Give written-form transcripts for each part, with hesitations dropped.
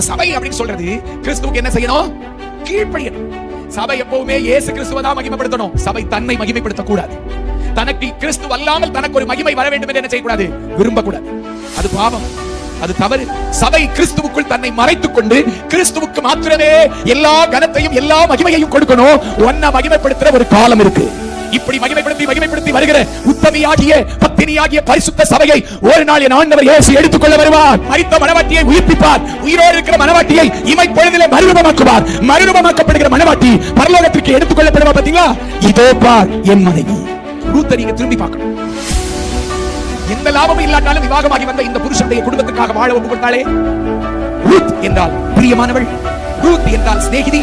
சபை அப்படின்னு சொல்றது கிறிஸ்துவுக்கு என்ன செய்யணும்? கீழ்ப்படியணும். சபை எப்பவுமே இயேசு கிறிஸ்துவை தான் மகிமைப்படுத்தணும். சபை தன்னை மகிமைப்படுத்த கூடாது. தனக்கு கிறிஸ்து அல்லாமல் தனக்கு ஒரு மகிமை வர வேண்டும் என்று என்ன செய்யக்கூடாது? விரும்பக்கூடாது. அது பாவம், அது தவறு. சபை கிறிஸ்துவுக்குள் தன்னை மறைத்துக் கொண்டு கிறிஸ்துவுக்கு மாத்திரமே எல்லா கனத்தையும் எல்லா மகிமையையும் கொடுக்கணும். ஒன்ன மகிமைப்படுத்துற ஒரு காலம் இருக்கு. இப்படி மகிமைப்படுத்தி வருகிற உத்தமியாகிய பத்தினியாகிய பரிசுத்த சபையை ஒரு நாள் என் ஆண்டவர் இயேசு எடுத்துக்கொள்ள வருவார். மரித்த மனவாட்டியை உயிர்ப்பிப்பார். உயிரோடு இருக்கிற மனவாட்டியை இமைப்பொழுதிலே மறுரூபமாக்குவார். மறுரூபமாக்கப்படுகிற மனவாட்டி பரலோகத்திற்கு எடுத்துக்கொள்ளப்படுவா. பாத்தீங்களா? இதோ பார் என் மனைவி. ரூத்தை நீங்க திரும்பி பார்க்கணும். எந்த லாபமும் இல்லாட்டாலும் விவாகமாகி வந்த இந்த புருஷனுடைய குடும்பத்துக்காக வாழ ஒப்பு கொடுத்தாளே. ரூத் என்றால் பிரியமானவள், ரூத் என்றால் சிநேகிதி.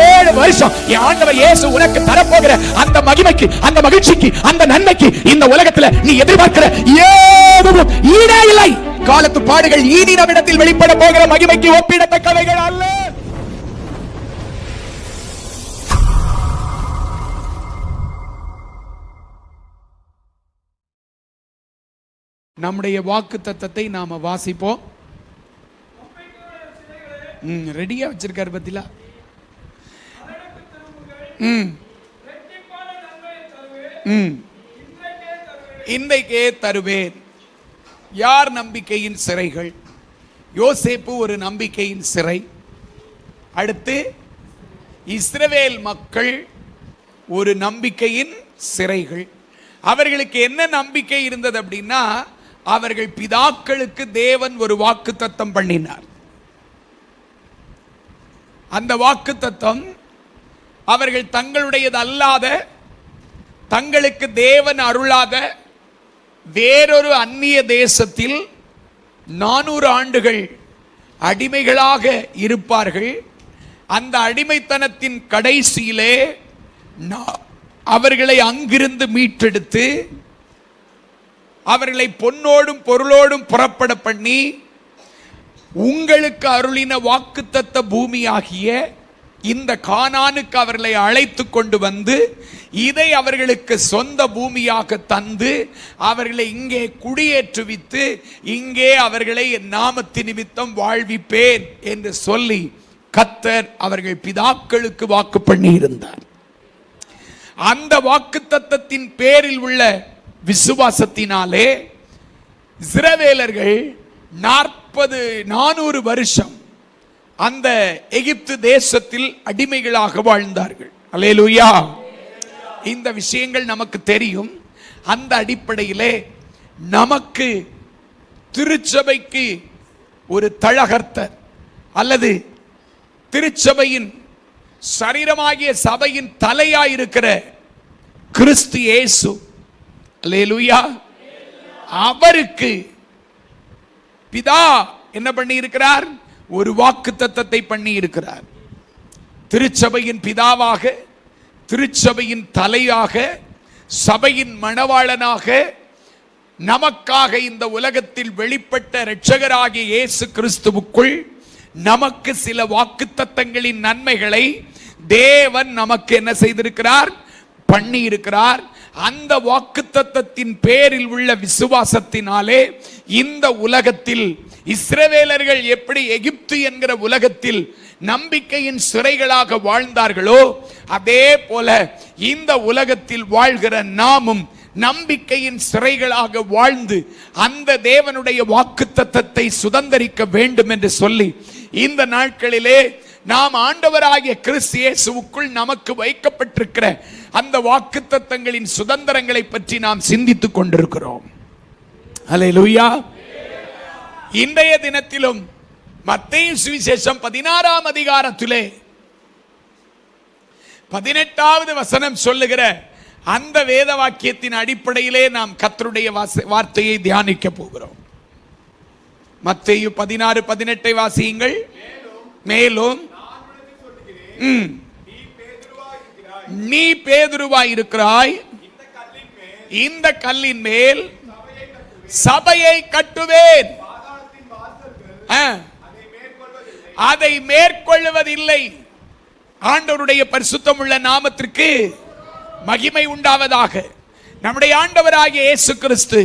7 வருஷம் என் ஆண்டவர் இயேசு உனக்கு தரப்போகிற அந்த மகிமைக்கு, அந்த மகிழ்ச்சிக்கு, அந்த நன்மைக்கு இந்த உலகத்துல நீ எதிர்பார்க்கிற எதுவும் ஈடே இல்லை. காலத்து பாடுகள் இனி நம்மிடத்தில் வெளிப்பட போகிற மகிமைக்கு ஒப்பிடத்தக்கவைகள் அல்ல. நம்முடைய வாக்கு தத்தத்தை நாம வாசிப்போம். ரெடியா வச்சிருக்காரு பத்திலா. இன்றைக்கே தருவேன். யார் நம்பிக்கையின் சிறைகள்? யோசேப்பு ஒரு நம்பிக்கையின் சிறை. அடுத்து இஸ்ரவேல் மக்கள் ஒரு நம்பிக்கையின் சிறைகள். அவர்களுக்கு என்ன நம்பிக்கை இருந்தது அப்படின்னா, அவர்கள் பிதாக்களுக்கு தேவன் ஒரு வாக்குத்தத்தம் பண்ணினார். அந்த வாக்குத்தத்தம் அவர்கள் தங்களுடையது அல்லாத, தங்களுக்கு தேவன் அருளாத வேறொரு அந்நிய தேசத்தில் 400 ஆண்டுகள் அடிமைகளாக இருப்பார்கள். அந்த அடிமைத்தனத்தின் கடைசியிலே அவர்களை அங்கிருந்து மீட்டெடுத்து அவர்களை பொன்னோடும் பொருளோடும் புறப்பட பண்ணி உங்களுக்கு அருளின வாக்குத்தத்த பூமியாகிய இந்த கானானுக்கு அவர்களை அழைத்து கொண்டு வந்து இதை அவர்களுக்கு சொந்த பூமியாக தந்து அவர்களை இங்கே குடியேற்றுவித்து இங்கே அவர்களை என் நாமத்தின் நிமித்தம் வாழ்விப்பேன் என்று சொல்லி கர்த்தர் அவர்கள் பிதாக்களுக்கு வாக்கு பண்ணி இருந்தார். அந்த வாக்குத்தத்தத்தின் பேரில் உள்ள விசுவாசத்தினாலே இஸ்ரவேலர்கள் 400 வருஷம் அந்த எகிப்து தேசத்தில் அடிமைகளாக வாழ்ந்தார்கள். அல்லேலூயா. இந்த விஷயங்கள் நமக்கு தெரியும். அந்த அடிப்படையிலே நமக்கு திருச்சபைக்கு ஒரு தழகர்த்தர் அல்லது திருச்சபையின் சரீரமாகிய சபையின் தலையாயிருக்கிற கிறிஸ்து இயேசு, அல்லேலூயா, அவருக்கு பிதா என்ன பண்ணி இருக்கிறார்? ஒரு வாக்குத்தத்தத்தை பண்ணி இருக்கிறார். திருச்சபையின் பிதாவாக, திருச்சபையின் தலையாக, சபையின் மணவாளனாக நமக்காக இந்த உலகத்தில் வெளிப்பட்ட இரட்சகராகிய இயேசு கிறிஸ்துவுக்குள் நமக்கு சில வாக்குத்தத்தங்களின் நன்மைகளை தேவன் நமக்கு என்ன செய்திருக்கிறார்? பண்ணி இருக்கிறார். அந்த வாக்குத்தத்தத்தின் பேரில் உள்ள விசுவாசத்தினாலே இந்த உலகத்தில் இஸ்ரவேலர்கள் எப்படி எகிப்து என்கிற உலகத்தில் நம்பிக்கையின் சிறைகளாக வாழ்ந்தார்களோ அதே போல இந்த உலகத்தில் வாழ்கிற நாமும் நம்பிக்கையின் சிறைகளாக வாழ்ந்து அந்த தேவனுடைய வாக்குத்தத்தத்தை சுதந்தரிக்க வேண்டும் என்று சொல்லி இந்த நாட்களிலே நாம் ஆண்டவராகிய கிறிஸ்து இயேசுவுக்குள் நமக்கு வைக்கப்பட்டிருக்கிற அந்த வாக்குத்தத்தங்களின் சுதந்திரங்களை பற்றி நாம் சிந்தித்துக் கொண்டிருக்கிறோம். அல்லேலூயா. இன்றைய தினத்திலும் மத்தேயு சுவிசேஷம் 16ஆம் அதிகாரத்திலே 18வது வசனம் சொல்லுகிற அந்த வேத வாக்கியத்தின் அடிப்படையிலே நாம் கர்த்தருடைய வார்த்தையை தியானிக்க போகிறோம். மத்தேயு 16:18 வாசியுங்கள். மேலும் நீ பேதுருவாய் இருக்கிறாய், இந்த கல்லின் மேல் சபையை கட்டுவேன், அதை மேற்கொள்வதில்லை. ஆண்டவருடைய பரிசுத்தமுள்ள நாமத்திற்கு மகிமை உண்டாவதாக. நம்முடைய ஆண்டவராகிய இயேசு கிறிஸ்து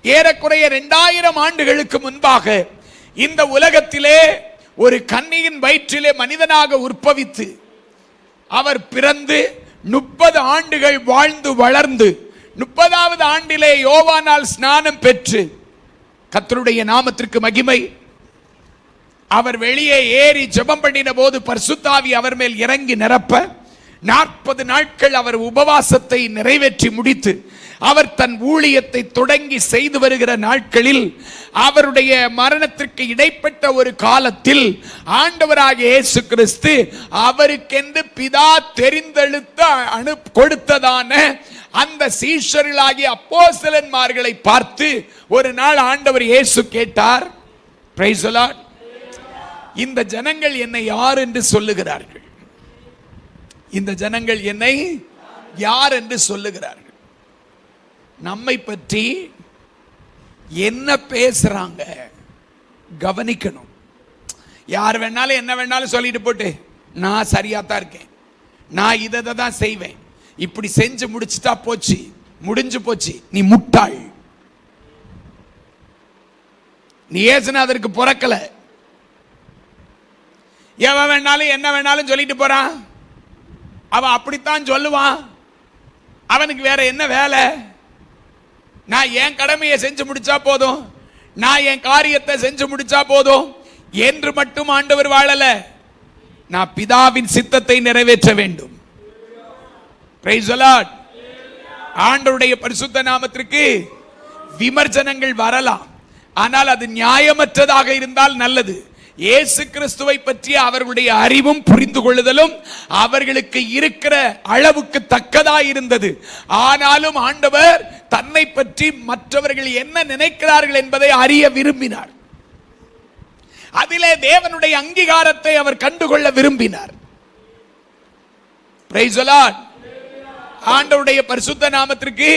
ஏறக்குறைய 2000 ஆண்டுகளுக்கு முன்பாக இந்த உலகத்திலே ஒரு கன்னியின் வயிற்றிலே மனிதனாக உற்பவித்து அவர் பிறந்து 30 ஆண்டுகள் வாழ்ந்து வளர்ந்து 30வது ஆண்டிலே யோவானால் ஸ்நானம் பெற்று, கர்த்தருடைய நாமத்திற்கு மகிமை, அவர் வெளியே ஏறி ஜெபம் பண்ணின போது பரிசுத்த ஆவி அவர் மேல் இறங்கி நிரப்ப 40 நாட்கள் அவர் உபவாசத்தை நிறைவேற்றி முடித்து அவர் தன் ஊழியத்தை தொடங்கி செய்து வருகிற நாட்களில் அவருடைய மரணத்திற்கு இடைப்பட்ட ஒரு காலத்தில் ஆண்டவராகிய இயேசு கிறிஸ்து அவருக்கென்று பிதா தெரிந்தெடுத்து கொடுத்ததான அந்த சீஷர்களாகிய அப்போஸ்தலன்மார்களை பார்த்து ஒரு நாள் ஆண்டவர் இயேசு கேட்டார், பிரைஸ் தி லார்ட், இந்த ஜனங்கள் என்னை யார் என்று சொல்லுகிறார்கள்? இந்த ஜனங்கள் என்னை யார் என்று சொல்லுகிறார்கள்? நம்மை பற்றி என்ன பேசுறாங்க கவனிக்கணும். யார் வேணாலும் என்ன வேணாலும் சொல்லிட்டு போட்டு நான் சரியா தான் இருக்கேன், நான் இதை தான் செய்வேன், இப்படி செஞ்சு முடிச்சுட்டா போச்சு, முடிஞ்சு போச்சு, நீ முட்டாள், நீ ஏசுநாதருக்கு பிறக்கல. எவன் வேணாலும் என்ன வேணாலும் சொல்லிட்டு போறான், அவன் அப்படித்தான் சொல்லுவான், அவனுக்கு வேற என்ன வேலை? நான் என் கடமையை செஞ்சு முடிச்சா போதும், நான் என் காரியத்தை செஞ்சு முடிச்சா போதும் என்று மட்டும் ஆண்டவர் வாழல. நான் பிதாவின் சித்தத்தை நிறைவேற்ற வேண்டும். Praise the Lord. ஆண்டவருடைய பரிசுத்த நாமத்திற்கு விமர்சனங்கள் வரலாம், ஆனால் அது நியாயமற்றதாக இருந்தால் நல்லது. இயேசு கிறிஸ்துவை பற்றிய அவர்களுடைய அறிவும் புரிந்து கொள்ளுதலும் அவர்களுக்கு இருக்கிற அளவுக்கு தக்கதாக இருந்தது. ஆனாலும் ஆண்டவர் தன்னை பற்றி மற்றவர்கள் என்ன நினைக்கிறார்கள் என்பதை அறிய விரும்பினார். அதிலே தேவனுடைய அங்கீகாரத்தை அவர் கண்டுகொள்ள விரும்பினார். Praise the Lord. ஆண்டவருடைய பரிசுத்த நாமத்திற்கு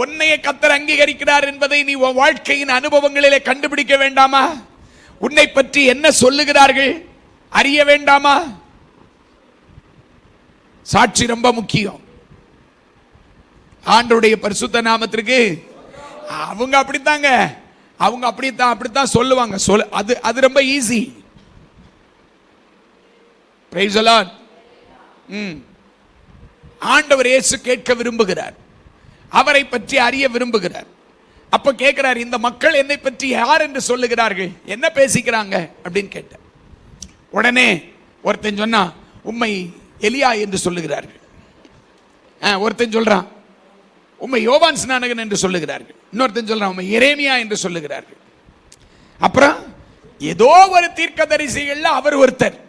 உன்னைய கர்த்தர் அங்கீகரிக்கிறார் என்பதை நீ உன் வாழ்க்கையின் அனுபவங்களிலே கண்டுபிடிக்க வேண்டாமா? உன்னை பற்றி என்ன சொல்லுகிறார்கள் அறிய வேண்டாமா? சாட்சி ரொம்ப முக்கியம். ஆண்டவருடைய பரிசுத்த நாமத்திற்கு அவங்க அப்படித்தாங்க, அவங்க அப்படித்தான் சொல்லுவாங்க. அது ரொம்ப ஈஸி. Praise the Lord. ஆண்டவர் இயேசு கேட்க விரும்புகிறார், அவரை பற்றி அறிய விரும்புகிறார். அப்ப கேட்கிறார், இந்த மக்கள் என்னை பற்றி யார் என்று சொல்லுகிறார்கள், என்ன பேசிக்கிறாங்க அப்படின்னு கேட்ட உடனே ஒருத்தன் சொன்னா உம்மை எலியா என்று சொல்லுகிறார்கள், ஒருத்தன் சொல்றான் உம்மை யோவான் ஸ்நானகன் என்று சொல்லுகிறார்கள், இன்னொருத்தன் சொல்றான் உம்மை எரேமியா என்று சொல்லுகிறார்கள். அப்புறம் ஏதோ ஒரு தீர்க்கதரிசிகள்ல அவர் ஒருத்தர்,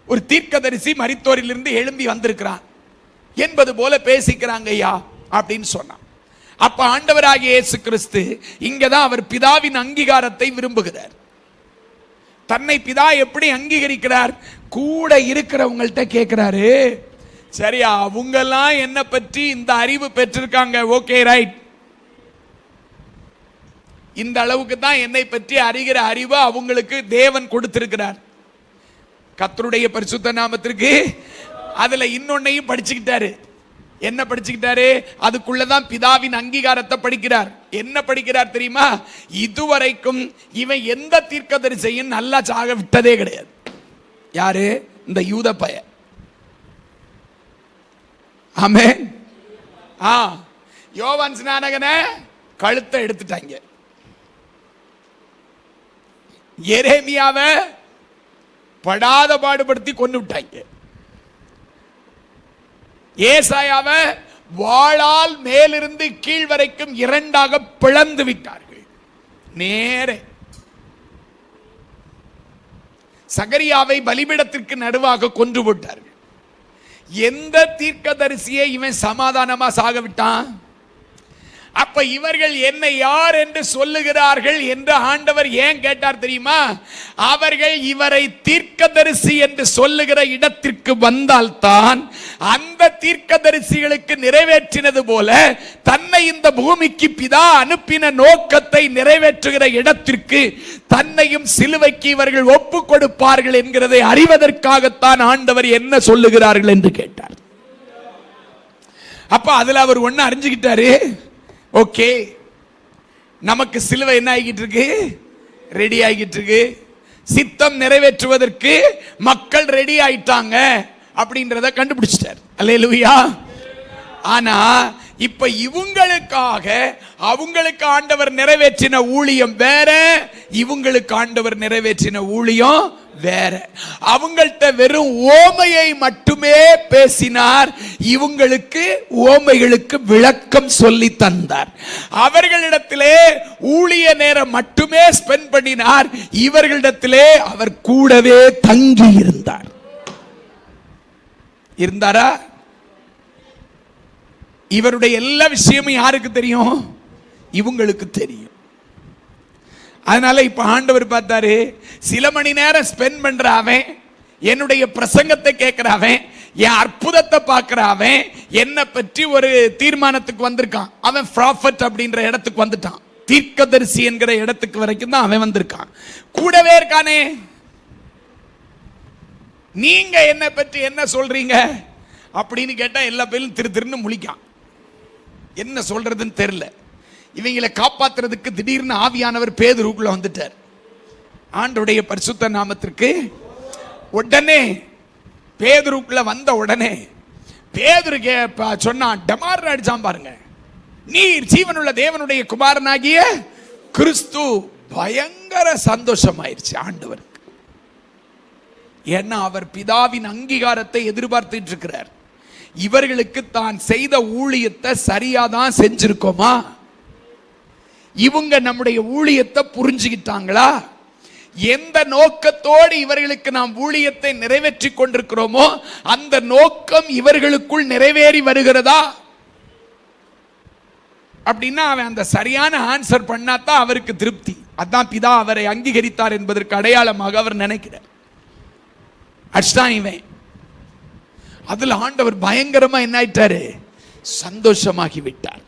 ஒரு தீர்க்கதரிசி மரித்தோரிலிருந்து எழும்பி வந்திருக்கிறான் என்பது போல பேசிக்கிறாங்க ஐயா அப்படின்னு சொன்னான். அப்ப ஆண்டவராகிய இயேசு கிறிஸ்து இங்கதான் அவர் பிதாவின் அங்கீகாரத்தை விரும்புகிறார். தன்னை பிதா எப்படி அங்கீகரிக்கிறார்? கூட இருக்கிறவங்கள்ட்ட கேட்கிறாரு, சரியா அவங்கெல்லாம் என்ன பற்றி இந்த அறிவு பெற்றிருக்காங்க, ஓகே ரைட், இந்த அளவுக்கு தான் என்னை பற்றி அறிகிற அறிவு அவங்களுக்கு தேவன் கொடுத்திருக்கிறார். கர்த்தருடைய பரிசுத்த நாமத்திற்கு அதுல இன்னொன்னையும் படிச்சுக்கிட்டாரு. என்ன படிச்சுக்கிட்டாரு? அதுக்குள்ளதான் பிதாவின் அங்கீகாரத்தை படிக்கிறார். என்ன படிக்கிறார் தெரியுமா? இதுவரைக்கும் இவன் எந்த தீர்க்கதரிசியையும் நல்லா சாக விட்டதே கிடையாது. யாரு? இந்த யூத பய. ஆமென். யோவான் ஸ்நானகனை கழுத்தை எடுத்துட்டாங்க, எரேமியாவை படாத பாடுபடுத்தி கொண்டு விட்டாங்க, ஏசாயாவை வாளால் மேலிருந்து கீழ் வரைக்கும் இரண்டாக பிளந்து விட்டார்கள். நேரே சகரியாவை பலிபீடத்திற்கு நடுவாக கொன்று விட்டார்கள். எந்த தீர்க்கதரிசியை இவன் சமாதானமா சாக விட்டான்? அப்ப இவர்கள் என்னை யார் என்று சொல்லுகிறார்கள் என்று ஆண்டவர் ஏன் கேட்டார் தெரியுமா? அவர்கள் இவரை தீர்க்கதரிசி என்று சொல்லுகிற இடத்திற்கு வந்தால்தான் அந்த தீர்க்கதரிசிகளுக்கு நிறைவேற்றினது போல தன்னை இந்த பூமிக்கு பிதா அனுப்பின நோக்கத்தை நிறைவேற்றுகிற இடத்திற்கு தன்னையும் சிலுவைக்கு இவர்கள் ஒப்பு கொடுப்பார்கள் என்கிறதை அறிவதற்காகத்தான் ஆண்டவர் என்ன சொல்லுகிறார்கள் என்று கேட்டார். அப்ப அதுல அவர் ஒன்னு அறிஞ்சுக்கிட்டாரு, ஓகே நமக்கு சிலுவை என்ன ஆகிட்டு இருக்கு? ரெடி ஆகிட்டு இருக்கு. சித்தம் நிறைவேற்றுவதற்கு மக்கள் ரெடி ஆயிட்டாங்க அப்படின்றத கண்டுபிடிச்சிட்டார். அல்லேலூயா. ஆனா இப்ப இவங்களுக்காக அவங்களுக்கு ஆண்டவர் நிறைவேற்றின ஊழியம் வேற, இவங்களுக்கு ஆண்டவர் நிறைவேற்றின ஊழியம் வேற. அவங்கள்ட்ட வெறும் ஓமையை மட்டுமே பேசினார், இவங்களுக்கு ஓமைகளுக்கு விளக்கம் சொல்லி தந்தார். அவர்களிடத்திலே ஊழிய நேரம் மட்டுமே ஸ்பெண்ட் பண்ணினார், இவர்களிடத்திலே அவர் கூடவே தங்கி இருந்தார். இருந்தாரா? இவருடைய எல்லா விஷயமும் யாருக்கு தெரியும்? இவங்களுக்கு தெரியும். அதனால இப்ப ஆண்டவர் பார்த்தாரு, சில மணி நேரம் ஸ்பெண்ட் பண்றாவன், என்னுடைய பிரசங்கத்தை கேட்கிறாவன், என் அற்புதத்தை பார்க்கிறாவன், என்னை பற்றி ஒரு தீர்மானத்துக்கு வந்திருக்கான். அவன் ப்ராஃபட் அப்படின்ற இடத்துக்கு வந்துட்டான், தீர்க்கதரிசி என்கிற இடத்துக்கு வரைக்கும் தான் அவன் வந்திருக்கான். கூடவே இருக்கானே. நீங்க என்னை பற்றி என்ன சொல்றீங்க அப்படின்னு கேட்டா எல்லா பேரும் திருன்னு முழிக்கான். என்ன சொல்றதுன்னு தெரியல. இவங்களை காப்பாத்துறதுக்கு திடீர்னு ஆவியானவர் பேதுருக்குள்ள வந்துட்டார். ஆண்டவருடைய பரிசுத்த நாமத்திற்கு உடனே பேதுருக்குள்ள வந்த உடனே பேதுரு சொன்னான், டமார் அடிச்சான் பாருங்க, நீர் ஜீவனுள்ள தேவனுடைய குமாரனாகிய கிறிஸ்து. பயங்கர சந்தோஷமாயிருச்சு ஆண்டவருக்கு. ஏன்னா அவர் பிதாவின் அங்கீகாரத்தை எதிர்பார்த்துட்டு இருக்கிறார். இவர்களுக்கு தான் செய்த ஊழியத்தை சரியாதான் செஞ்சிருக்கோமா? இவங்க நம்முடைய ஊழியத்தை புரிஞ்சுக்கிட்டாங்களா? எந்த நோக்கத்தோடு இவர்களுக்கு நாம் ஊழியத்தை நிறைவேற்றி கொண்டிருக்கிறோமோ அந்த நோக்கம் இவர்களுக்குள் நிறைவேறி வருகிறதா அப்படின்னா அவன் அந்த சரியான ஆன்சர் பண்ணாதான் அவருக்கு திருப்தி. அதான் பிதா அவரை அங்கீகரித்தார் என்பதற்கு அடையாளமாக அவர் நினைக்கிறார். இவன் அதுல ஆண்டவர் பயங்கரமா என்ன ஆயிட்டாரு? சந்தோஷமாகி விட்டார்.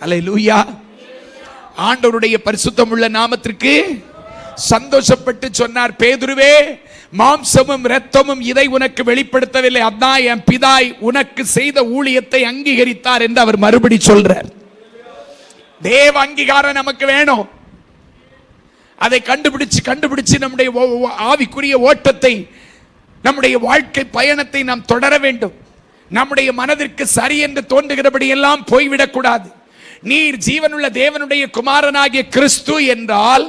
அல்லேலூயா. ஆண்டவருடைய பரிசுத்தம் உள்ள நாமத்திற்கு சந்தோஷப்பட்டு சொன்னார், பேதுருவே, மாம்சமும் இரத்தமும் இதை உனக்கு வெளிப்படுத்தவில்லை, அதான் என் பிதாய் உனக்கு செய்த ஊழியத்தை அங்கீகரித்தார் என்று அவர் மறுபடி சொல்றார். தேவ அங்கீகாரம் நமக்கு வேணும். அதை கண்டுபிடிச்சு நம்முடைய ஆவிக்குரிய ஓட்டத்தை, நம்முடைய வாழ்க்கை பயணத்தை நாம் தொடர வேண்டும். நம்முடைய மனதிற்கு சரி என்று தோன்றுகிறபடி எல்லாம் போய்விடக்கூடாது. நீர் ஜீவனுள்ள தேவனுடைய குமாரனாகிய கிறிஸ்து என்றால்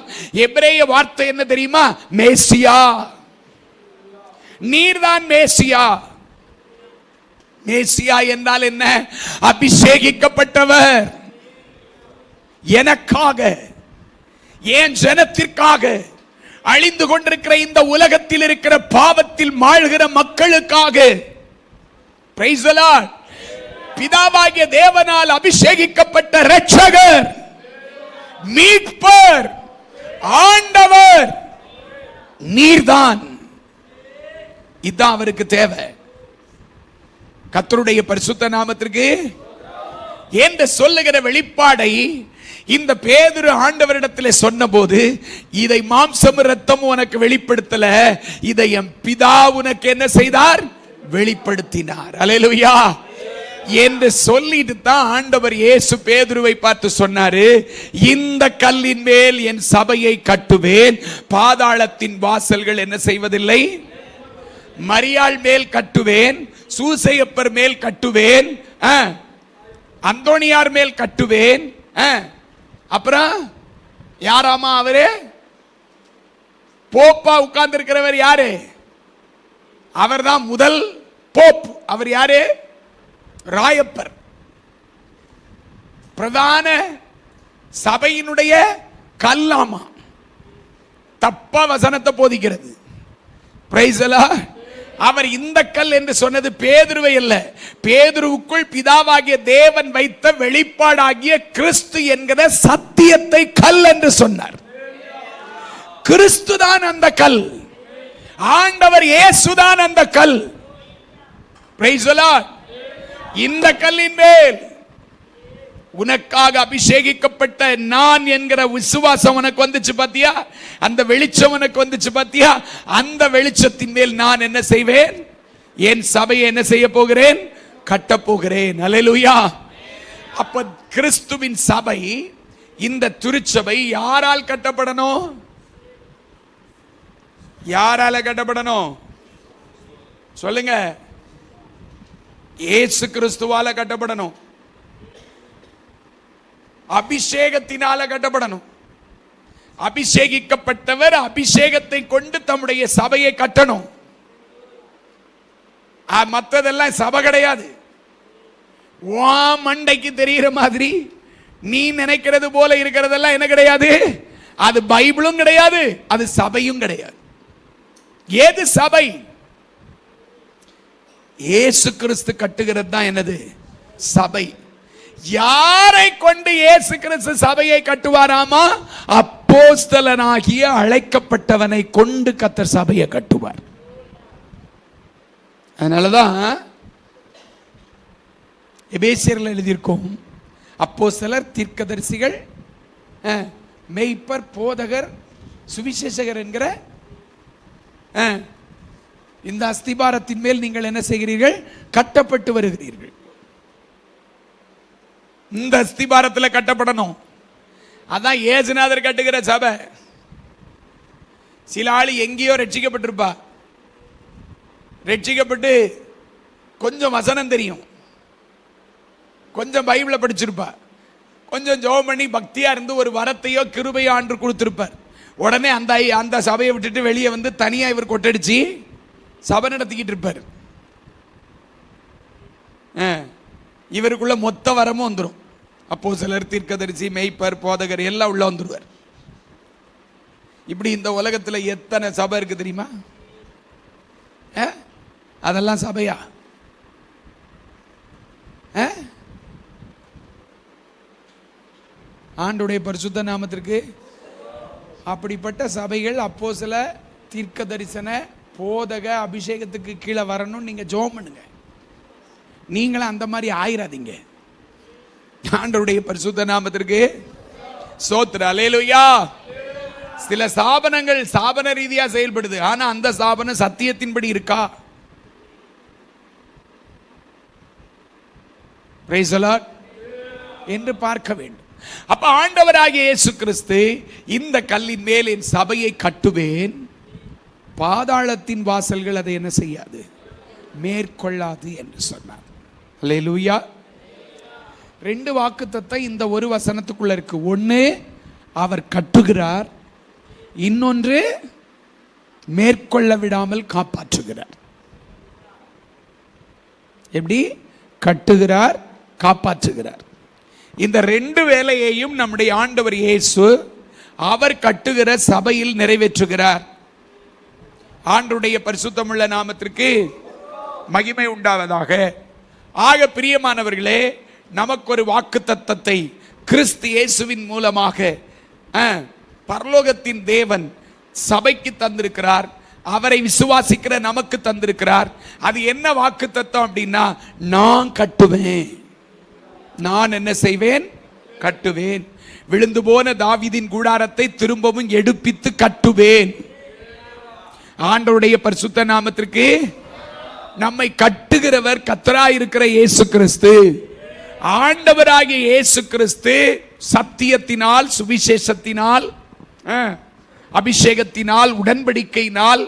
எபிரேய வார்த்தை என்ன தெரியுமா? மேசியா. நீர்தான் மேசியா. மேசியா என்றால் என்ன? அபிஷேகிக்கப்பட்டவர். எனக்காக, என் ஜனத்திற்காக, அழிந்து கொண்டிருக்கிற இந்த உலகத்தில் இருக்கிற பாவத்தில் மாழ்கிற மக்களுக்காக, பிரைஸ் தி லார்ட், பிதாவாகிய தேவனால் அபிஷேகிக்கப்பட்ட இரட்சகர், மீட்பர், ஆண்டவர் நீர்தான். இதுதான் அவருக்கு தேவை. கர்த்தருடைய பரிசுத்த நாமத்திற்கு என்று சொல்லுகிற வெளிப்பாடை இந்த பேதுரு ஆண்டவரிடத்தில் சொன்னபோது, இதை மாம்சம் இரத்தம் உனக்கு வெளிப்படுத்தல, இதை என் பிதா உனக்கு என்ன செய்தார்? வெளிப்படுத்தினார். அல்லேலூயா என்று சொல்லிட்டு தான் ஆண்டவர் இயேசு பேதுருவை பார்த்து சொன்னாரு, இந்த கல்லின் மேல் என் சபையை கட்டுவேன், பாதாளத்தின் வாசல்கள் என்ன செய்வதில்லை. மரியாள் மேல் கட்டுவேன், சூசையப்பர் மேல் கட்டுவேன், அந்தோனியார் மேல் கட்டுவேன். அப்புறம் யாராமா அவரு? போப்பா உட்கார்ந்து இருக்கிறவர் யாரு? அவர்தான் முதல் போப். அவர் யாரு? ராயப்பர். பிரதான சபையினுடைய கல்லாமா. தப்பா வசனத்தை போதிக்கிறது. Praise the Lord. அவர் இந்த கல் என்று சொன்னது பேதுருவை அல்ல, பேதுருவுக்குள் பிதாவாகிய தேவன் வைத்த வெளிப்பாடாகிய கிறிஸ்து என்கிற சத்தியத்தை கல் என்று சொன்னார். கிறிஸ்து தான் அந்த கல், ஆண்டவர் இயேசுதான் அந்த கல். Praise the Lord. இந்த கல்லின் மேல் உனக்காக அபிஷேகிக்கப்பட்ட நான் என்கிற விசுவாசம் உனக்கு வந்துச்சு பாத்தியா? அந்த வெளிச்சம் உனக்கு வந்துச்சு பாத்தியா? அந்த வெளிச்சத்தின் மேல் நான் என்ன செய்வேன்? என் சபையை என்ன செய்ய போகிறேன்? கட்டப் போகிறேன். அல்லேலூயா. அப்ப கிறிஸ்துவின் சபை, இந்த திருச்சபை யாரால் கட்டப்படணும்? யாரால கட்டப்படணும் சொல்லுங்க? இயேசு கிறிஸ்துவால கட்டப்படணும். அபிஷேகத்தினால கட்டப்படணும். அபிஷேகிக்கப்பட்டவர் அபிஷேகத்தை கொண்டு தம்முடைய சபையை கட்டணும். மற்றதெல்லாம் சபை கிடையாது. மண்டைக்கு தெரிகிற மாதிரி நீ நினைக்கிறது போல இருக்கிறதெல்லாம் என்ன கிடையாது. அது பைபிளும் கிடையாது, அது சபையும் கிடையாது. ஏது சபை? இயேசு கிறிஸ்து கட்டுகிறது தான் என்னது சபை. யாரை கொண்டு இயேசு கிறிஸ்து சபையை கட்டுவாராமா? அப்போஸ்தலனாகிய அழைக்கப்பட்டவனை கொண்டு கர்த்தர் சபையை கட்டுவார். அதனாலதான் எபேசியர்ல எழுதியிருக்கோம், அப்போஸ்தலர், தீர்க்கதரிசிகள், மேய்ப்பர், போதகர், சுவிசேஷகர் என்கிற இந்த அஸ்திபாரத்தின் மேல் நீங்கள் என்ன செய்கிறீர்கள்? கட்டப்பட்டு வருகிறீர்கள். இந்த அஸ்திபாரத்தில் கட்டப்படணும். அதான் ஏசுநாதர் கட்டுகிற சபை. சில ஆள் எங்கேயோ ரட்சிக்கப்பட்டிருப்பா, ரட்சிக்கப்பட்டு கொஞ்சம் வசனம் தெரியும், கொஞ்சம் பைபிளை படிச்சிருப்பா, கொஞ்சம் ஜெபம் பண்ணி பக்தியா இருந்து ஒரு வரத்தையோ கிருபையோ ஆண்டு கொடுத்திருப்பார். உடனே அந்த சபையை விட்டுட்டு வெளியே வந்து தனியா இவர் கொட்டடிச்சு சபை நடத்திக்கிட்டு இருப்பார். இவருக்குள்ள மொத்த வரமும் வந்துடும். அப்போஸ்தலர், தீர்க்கதரிசி, மேய்ப்பர், போதகர் எல்லாம் உள்ள வந்துடுவார். இப்படி இந்த உலகத்தில் எத்தனை சபை இருக்கு தெரியுமா? அதெல்லாம் சபையா? ஆண்டுடைய பரிசுத்த நாமத்திற்கு. அப்படிப்பட்ட சபைகள் அப்போஸ்தல, தீர்க்க தரிசன, போதக, அபிஷேகத்துக்கு கீழே வரணும். நீங்க ஜெபம் பண்ணுங்க. நீங்களும் அந்த மாதிரி ஆயிராதீங்க. ஆண்டவருடைய பரிசுத்த நாமத்திற்கு ஸ்தோத்திரம். அல்லேலூயா. சில ஸ்தாபனங்கள் ஸ்தாபன ரீதியா செயல்படுது, ஆனா அந்த ஸ்தாபனம் சத்தியத்தின்படி இருக்கா? பிரைஸ் தி லார்ட் என்று பார்க்க வேண்டும். அப்ப ஆண்டவராகிய இயேசு கிறிஸ்து இந்த கல்லின் மேல் என் சபையை கட்டுவேன், பாதாளத்தின் வாசல்கள் அதை என்ன செய்யாது, மேற்கொள்ளாது என்று சொன்னார். அல்லேலூயா. ரெண்டு வாக்குத்தத்தம் இந்த ஒரு வசனத்துக்குள்ள இருக்கு. ஒன்று அவர் கட்டுகிறார், இன்னொன்று மேற்கொள்ள விடாமல் காப்பாற்றுகிறார். எப்படி? கட்டுகிறார், காப்பாற்றுகிறார். இந்த ரெண்டு வேலையையும் நம்முடைய ஆண்டவர் இயேசு அவர் கட்டுகிற சபையில் நிறைவேற்றுகிறார். ஆண்டவருடைய பரிசுத்தமுள்ள நாமத்திற்கு மகிமை உண்டாவதாக. ஆக பிரியமானவர்களே, நமக்கு ஒரு வாக்குத்தத்தத்தை கிறிஸ்து இயேசுவின் மூலமாக பரலோகத்தின் தேவன் சபைக்கு தந்திருக்கிறார். அவரை விசுவாசிக்கிற நமக்கு தந்திருக்கிறார். அது என்ன வாக்குத்தத்தம் அப்படின்னா, நான் கட்டுவேன். நான் என்ன செய்வேன்? கட்டுவேன். விழுந்து போன தாவீதின் கூடாரத்தை திரும்பவும் எடுப்பித்து கட்டுவேன். ஆண்டவருடைய பரிசுத்த நாமத்திற்கு. நம்மை கட்டுகிறவர் கர்த்தராயிருக்கிற இயேசு கிறிஸ்து. ஆண்டவராகிய இயேசு கிறிஸ்து சத்தியத்தினால், சுவிசேஷத்தினால், அபிஷேகத்தினால், உடன்படிக்கையினால்,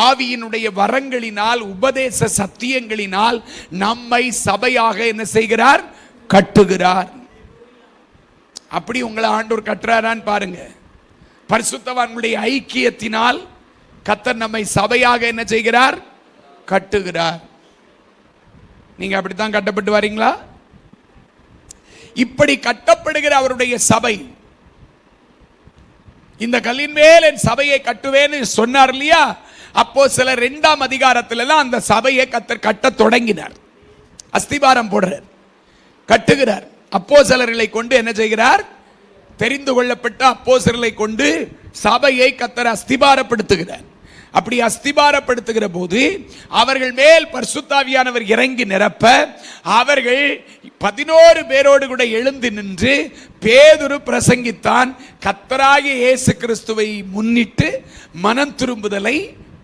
ஆவியினுடைய வரங்களினால், உபதேச சத்தியங்களினால் நம்மை சபையாக என்ன செய்கிறார்? கட்டுகிறார். அப்படி உங்களை ஆண்டவர் கட்டுறாரான்னு பாருங்க. பரிசுத்தவான்களுடைய ஐக்கியத்தினால் கர்த்தர் நம்மை சபையாக என்ன செய்கிறார்? கட்டுகிறார். நீங்க அப்படித்தான் கட்டப்பட்டு வரீங்களா? இப்படி கட்டப்படுகிற அவருடைய சபை, இந்த கல்லின் மேல் என் சபையை கட்டுவேன்னு சொன்னார் இல்லையா? அப்போ சில 2ஆம் அதிகாரத்துல தான் அந்த சபையை கர்த்தர் கட்ட தொடங்கினார். அஸ்திபாரம் போடுறார், கட்டுகிறார். அப்போஸ்தலர்களை கொண்டு என்ன செய்கிறார்? தெரிந்து கொள்ளப்பட்ட அப்போஸ்தலர்களை கொண்டு சபையை கர்த்தர் அஸ்திபாரப்படுத்துகிறார். அப்படி அஸ்திபாரப்படுத்துகிற போது அவர்கள் மேல் பரிசுத்தாவியானவர் இறங்கி நிரப்ப, அவர்கள் 11 பேரோடு கூட எழுந்து நின்று பேதுரு பிரசங்கித்தான். கர்த்தராகிய இயேசு கிறிஸ்துவை முன்னிட்டு மனம் திரும்புதலை,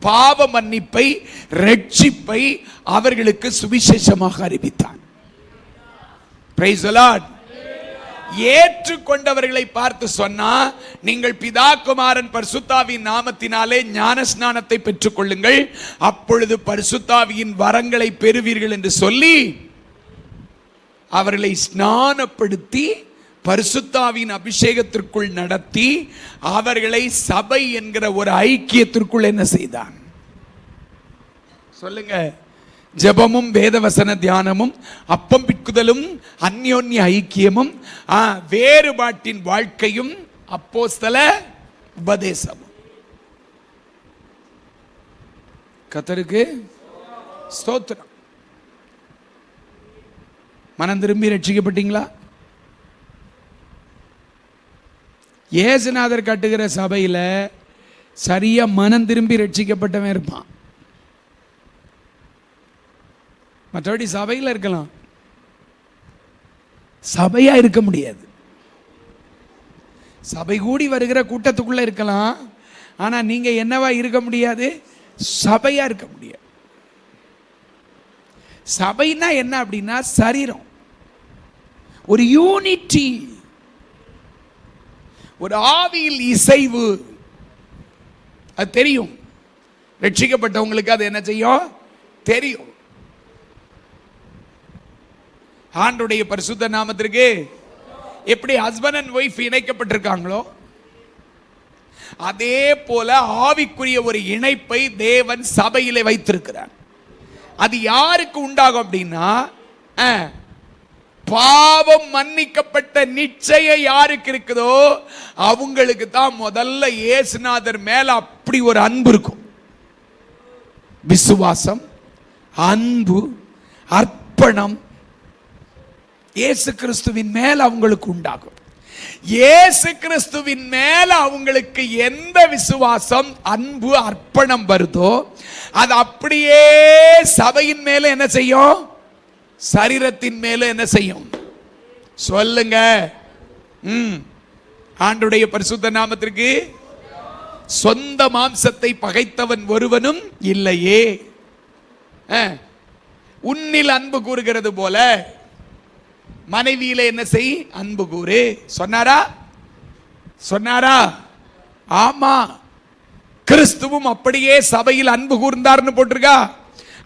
பாவ மன்னிப்பை, ரட்சிப்பை அவர்களுக்கு சுவிசேஷமாக அறிவித்தான். Praise the Lord. ஏற்ற ஏற்றுக்கொண்டவர்களை பார்த்து சொன்னா, நீங்கள் பிதா குமாரன் பரிசுத்தாவியின் நாமத்தினாலே ஞான ஸ்நானத்தை பெற்றுக் கொள்ளுங்கள், அப்பொழுது பரிசுத்தாவியின் வரங்களை பெறுவீர்கள் என்று சொல்லி அவர்களை ஸ்நானப்படுத்தி பரிசுத்தாவின் அபிஷேகத்திற்குள் நடத்தி அவர்களை சபை என்கிற ஒரு ஐக்கியத்திற்குள் என்ன செய்தான்? சொல்லுங்க. ஜெபமும் வேதவசன தியானமும் அப்பம் பிக்குதலும் அந்யோன்ய ஐக்கியமும் வேறுபாட்டின் வாழ்க்கையும் அப்போஸ்தல உபதேசமும். கர்த்தருக்கு ஸ்தோத்திரம். மனம் திரும்பி ரட்சிக்கப்பட்டீங்களா? இயேசுநாதர் கட்டுகிற சபையில சரியா மனம் திரும்பி ரட்சிக்கப்பட்டவன் இருப்பான். மற்றபடி சபையில் இருக்கலாம், சபையா இருக்க முடியாது. சபை கூடி வருகிற கூட்டத்துக்குள்ள இருக்கலாம், ஆனா நீங்க என்னவா இருக்க முடியாது? சபையா இருக்க முடியாது. சபைனா என்ன அப்படின்னா சரீரம், ஒரு யூனிட்டி, ஒரு ஆவியில் இசைவு. அது தெரியும், ரட்சிக்கப்பட்டவங்களுக்கு அது என்ன செய்யும்? தெரியும். ஆண்டவருடைய பரிசுத்த நாமத்திற்கு எப்படி ஹஸ்பண்ட் அண்ட் ஒய்ஃப் இணைக்கப்பட்டிருக்காங்களோ அதே போல ஆவிக்குரிய ஒரு இணைப்பை தேவன் சபையிலே வைத்திருக்கிறார். அது யாருக்கு உண்டாகும் அப்படின்னா, பாவம் மன்னிக்கப்பட்ட நிச்சயம் யாருக்கு இருக்குதோ அவங்களுக்கு தான் முதல்ல இயேசுநாதர் மேல அப்படி ஒரு அன்பு இருக்கும். விசுவாசம், அன்பு, அர்ப்பணம் இயேசு கிறிஸ்துவின் மேல் அவங்களுக்கு உண்டாகும். இயேசு கிறிஸ்துவின் மேல அவங்களுக்கு எந்த விசுவாசம், அன்பு, அர்ப்பணம் வருதோ அது அப்படியே சபையின் மேல என்ன செய்யும்? சரீரத்தின் மேல என்ன செய்யும்? சொல்லுங்க. ஆண்டவருடைய பரிசுத்த நாமத்திற்கு. சொந்த மாம்சத்தை பகைத்தவன் ஒருவனும் இல்லையே. உன்னில் அன்பு கூறுகிறது போல மனைவியில என்ன செய்? அன்பு கூறு. சொன்னாரா? சொன்னாரா? ஆமா. கிறிஸ்துவும் அப்படியே சபையில் அன்பு கூர்ந்தார்னு போட்டிருக்கா.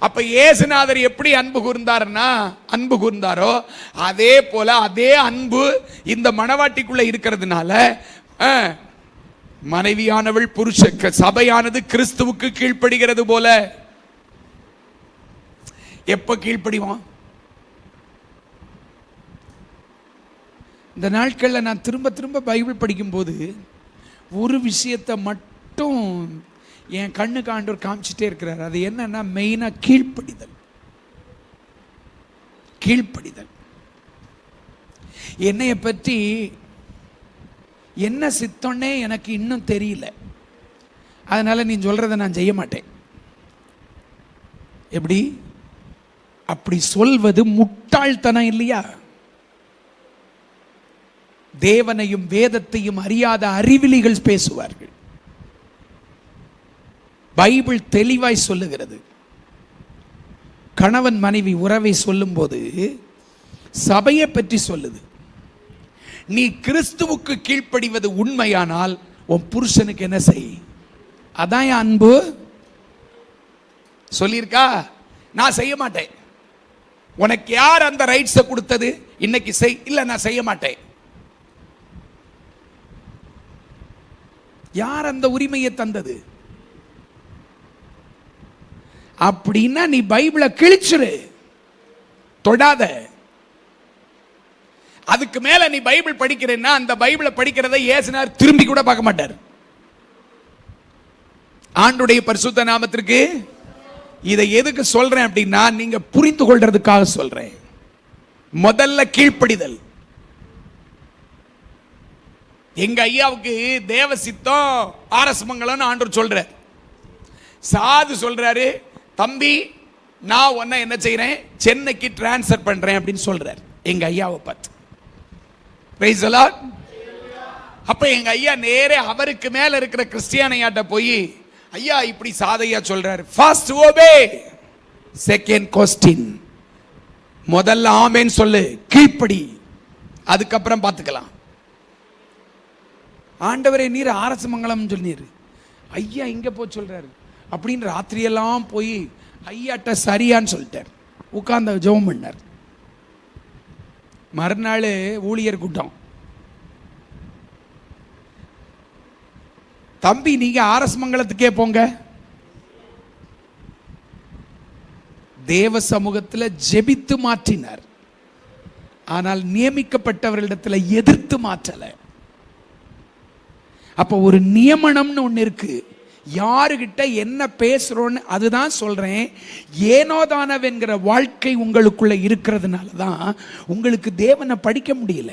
அப்ப இயேசுநாதர் எப்படி அன்பு கூர்ந்தார்னா, அன்பு கூர்ந்தாரோ அதே போல அதே அன்பு இந்த மணவாட்டிக்குள்ள இருக்கிறதுனால மனைவியானவள் புருஷ சபையானது கிறிஸ்துவுக்கு கீழ்ப்படுகிறது போல. எப்ப கீழ்ப்படிவோம்? இந்த நாட்களில் நான் திரும்ப திரும்ப பைபிள் படிக்கும்போது ஒரு விஷயத்தை மட்டும் என் கண்ணுக்கு ஆண்டவர் காமிச்சிட்டே இருக்கிறார். அது என்னன்னா, மெயினாக கீழ்ப்படிதல். கீழ்ப்படிதல். என்னைய பற்றி என்ன சித்தம்னே எனக்கு இன்னும் தெரியல. அதனால நீ சொல்றதை நான் செய்ய மாட்டேன். எப்படி? அப்படி சொல்வது முட்டாள்தனம் இல்லையா? தேவனையும் வேதத்தையும் அறியாத அறிவிலிகள் பேசுவார்கள். பைபிள் தெளிவாய் சொல்லுகிறது. கணவன் மனைவி உறவை சொல்லும் போது சபையை பற்றி சொல்லுது. நீ கிறிஸ்துவுக்கு கீழ்ப்படிவது உண்மையானால் உன் புருஷனுக்கு என்ன செய்? அதான் என் அன்பு. சொல்லியிருக்கா? நான் செய்ய மாட்டேன். உனக்கு யார் அந்த ரைட்ஸை கொடுத்தது? இன்னைக்கு செய். இல்ல நான் செய்ய மாட்டேன். யார் அந்த உரிமையை தந்தது? அப்படின்னா நீ பைபிளை கிழிச்சிரு, தொடாத. அதுக்கு மேல நீ பைபிள் படிக்கிறேன்னா அந்த பைபிளை படிக்கிறதை இயேசுநாதர் திரும்பி கூட பார்க்க மாட்டார். ஆண்டவருடைய பரிசுத்த நாமத்திற்கு. இதை எதுக்கு சொல்றேன் அப்படின்னா, நீங்க புரிந்து கொள்றதுக்காக சொல்றேன். முதல்ல கீழ்ப்படிதல். எங்க ஐயாவுக்கு தேவ சித்தம் ஆர்எஸ் மங்கலம்னு ஆண்டவர் சொல்ற. சாது சொல்றாரு, தம்பி நான் உன்னை என்ன செய்யறேன், சென்னைக்கு டிரான்ஸ்ஃபர் பண்றேன் அப்படின்னு சொல்றாரு எங்க ஐயாவை பார்த்து. Praise the Lord. அப்ப எங்க ஐயா நேரே அவருக்கு மேல இருக்கிற கிறிஸ்டியானியாட்ட போய், ஐயா இப்படி சாதையா சொல்றாரு, ஃபர்ஸ்ட் ஓபே, செகண்ட் கொஸ்டின். முதல்ல ஆமென் சொல்லு, கீழ்ப்படி, அதுக்கப்புறம் பார்த்துக்கலாம். ஆண்டவரே நீர் ஆர்எஸ் மங்கலம் சொன்னீர், ஐயா இங்க போ சொல்றாரு அப்படின்னு ராத்திரியெல்லாம் போய் ஐயாட்ட சரியான்னு சொல்லிட்டார். உட்கார்ந்த ஜெபம் பண்ணார். மறுநாள் ஊழியர் கூட்டம், தம்பி நீங்க ஆர்எஸ் மங்கலத்துக்கே போங்க. தேவ சமூகத்தில் ஜெபித்து மாற்றினார். ஆனால் நியமிக்கப்பட்டவர்களிடத்தில் எதிர்த்து மாற்றல. அப்ப ஒரு நியமனம்னு ஒண்ணு இருக்கு. யாருகிட்ட என்ன பேசுறோன்னு அதுதான் சொல்றேன். ஏனோதானவென்கிற வாழ்க்கை உங்களுக்குள்ள இருக்கிறதுனால தான் உங்களுக்கு தேவனை படிக்க முடியல.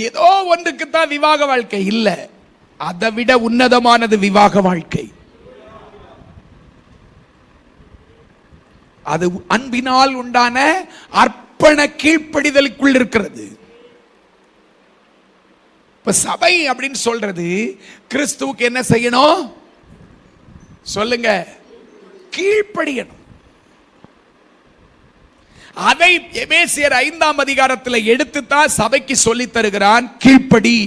ஏதோ ஒன்றுக்கு தான் விவாக வாழ்க்கை இல்ல, அதை விட உன்னதமானது விவாக வாழ்க்கை. அது அன்பினால் உண்டான அர்ப்பண கீழ்ப்படிதலுக்குள் இருக்கிறது. இப்ப சபை அப்படின்னு சொல்றது கிறிஸ்துவுக்கு என்ன செய்யணும் சொல்லுங்க? கீழ்ப்படியணும். அதை எபேசியர் 5ஆம் அதிகாரத்தில் எடுத்துத்தான் சபைக்கு சொல்லி தருகிறான். கீழ்ப்படி.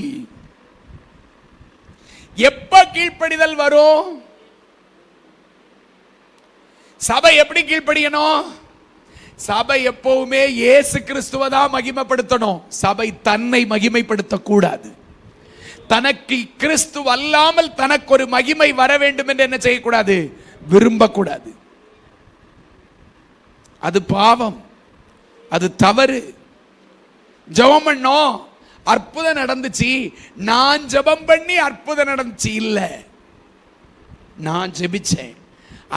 எப்ப கீழ்ப்படிதல் வரும்? சபை எப்படி கீழ்ப்படியணும்? சபை எப்பவுமே இயேசு கிறிஸ்துவை தான் மகிமைப்படுத்தணும். சபை தன்னை மகிமைப்படுத்த கூடாது. தனக்கு கிறிஸ்து அல்லாமல் தனக்கு ஒரு மகிமை வர வேண்டும் என்று என்ன செய்யக்கூடாது? விரும்பக்கூடாது. அது பாவம், அது தவறு. ஜெபம் பண்ணோம், அற்புதம் நடந்துச்சு, நான் ஜெபம் பண்ணி அற்புதம் நடந்துச்சு இல்ல, நான் ஜெபிச்சேன்.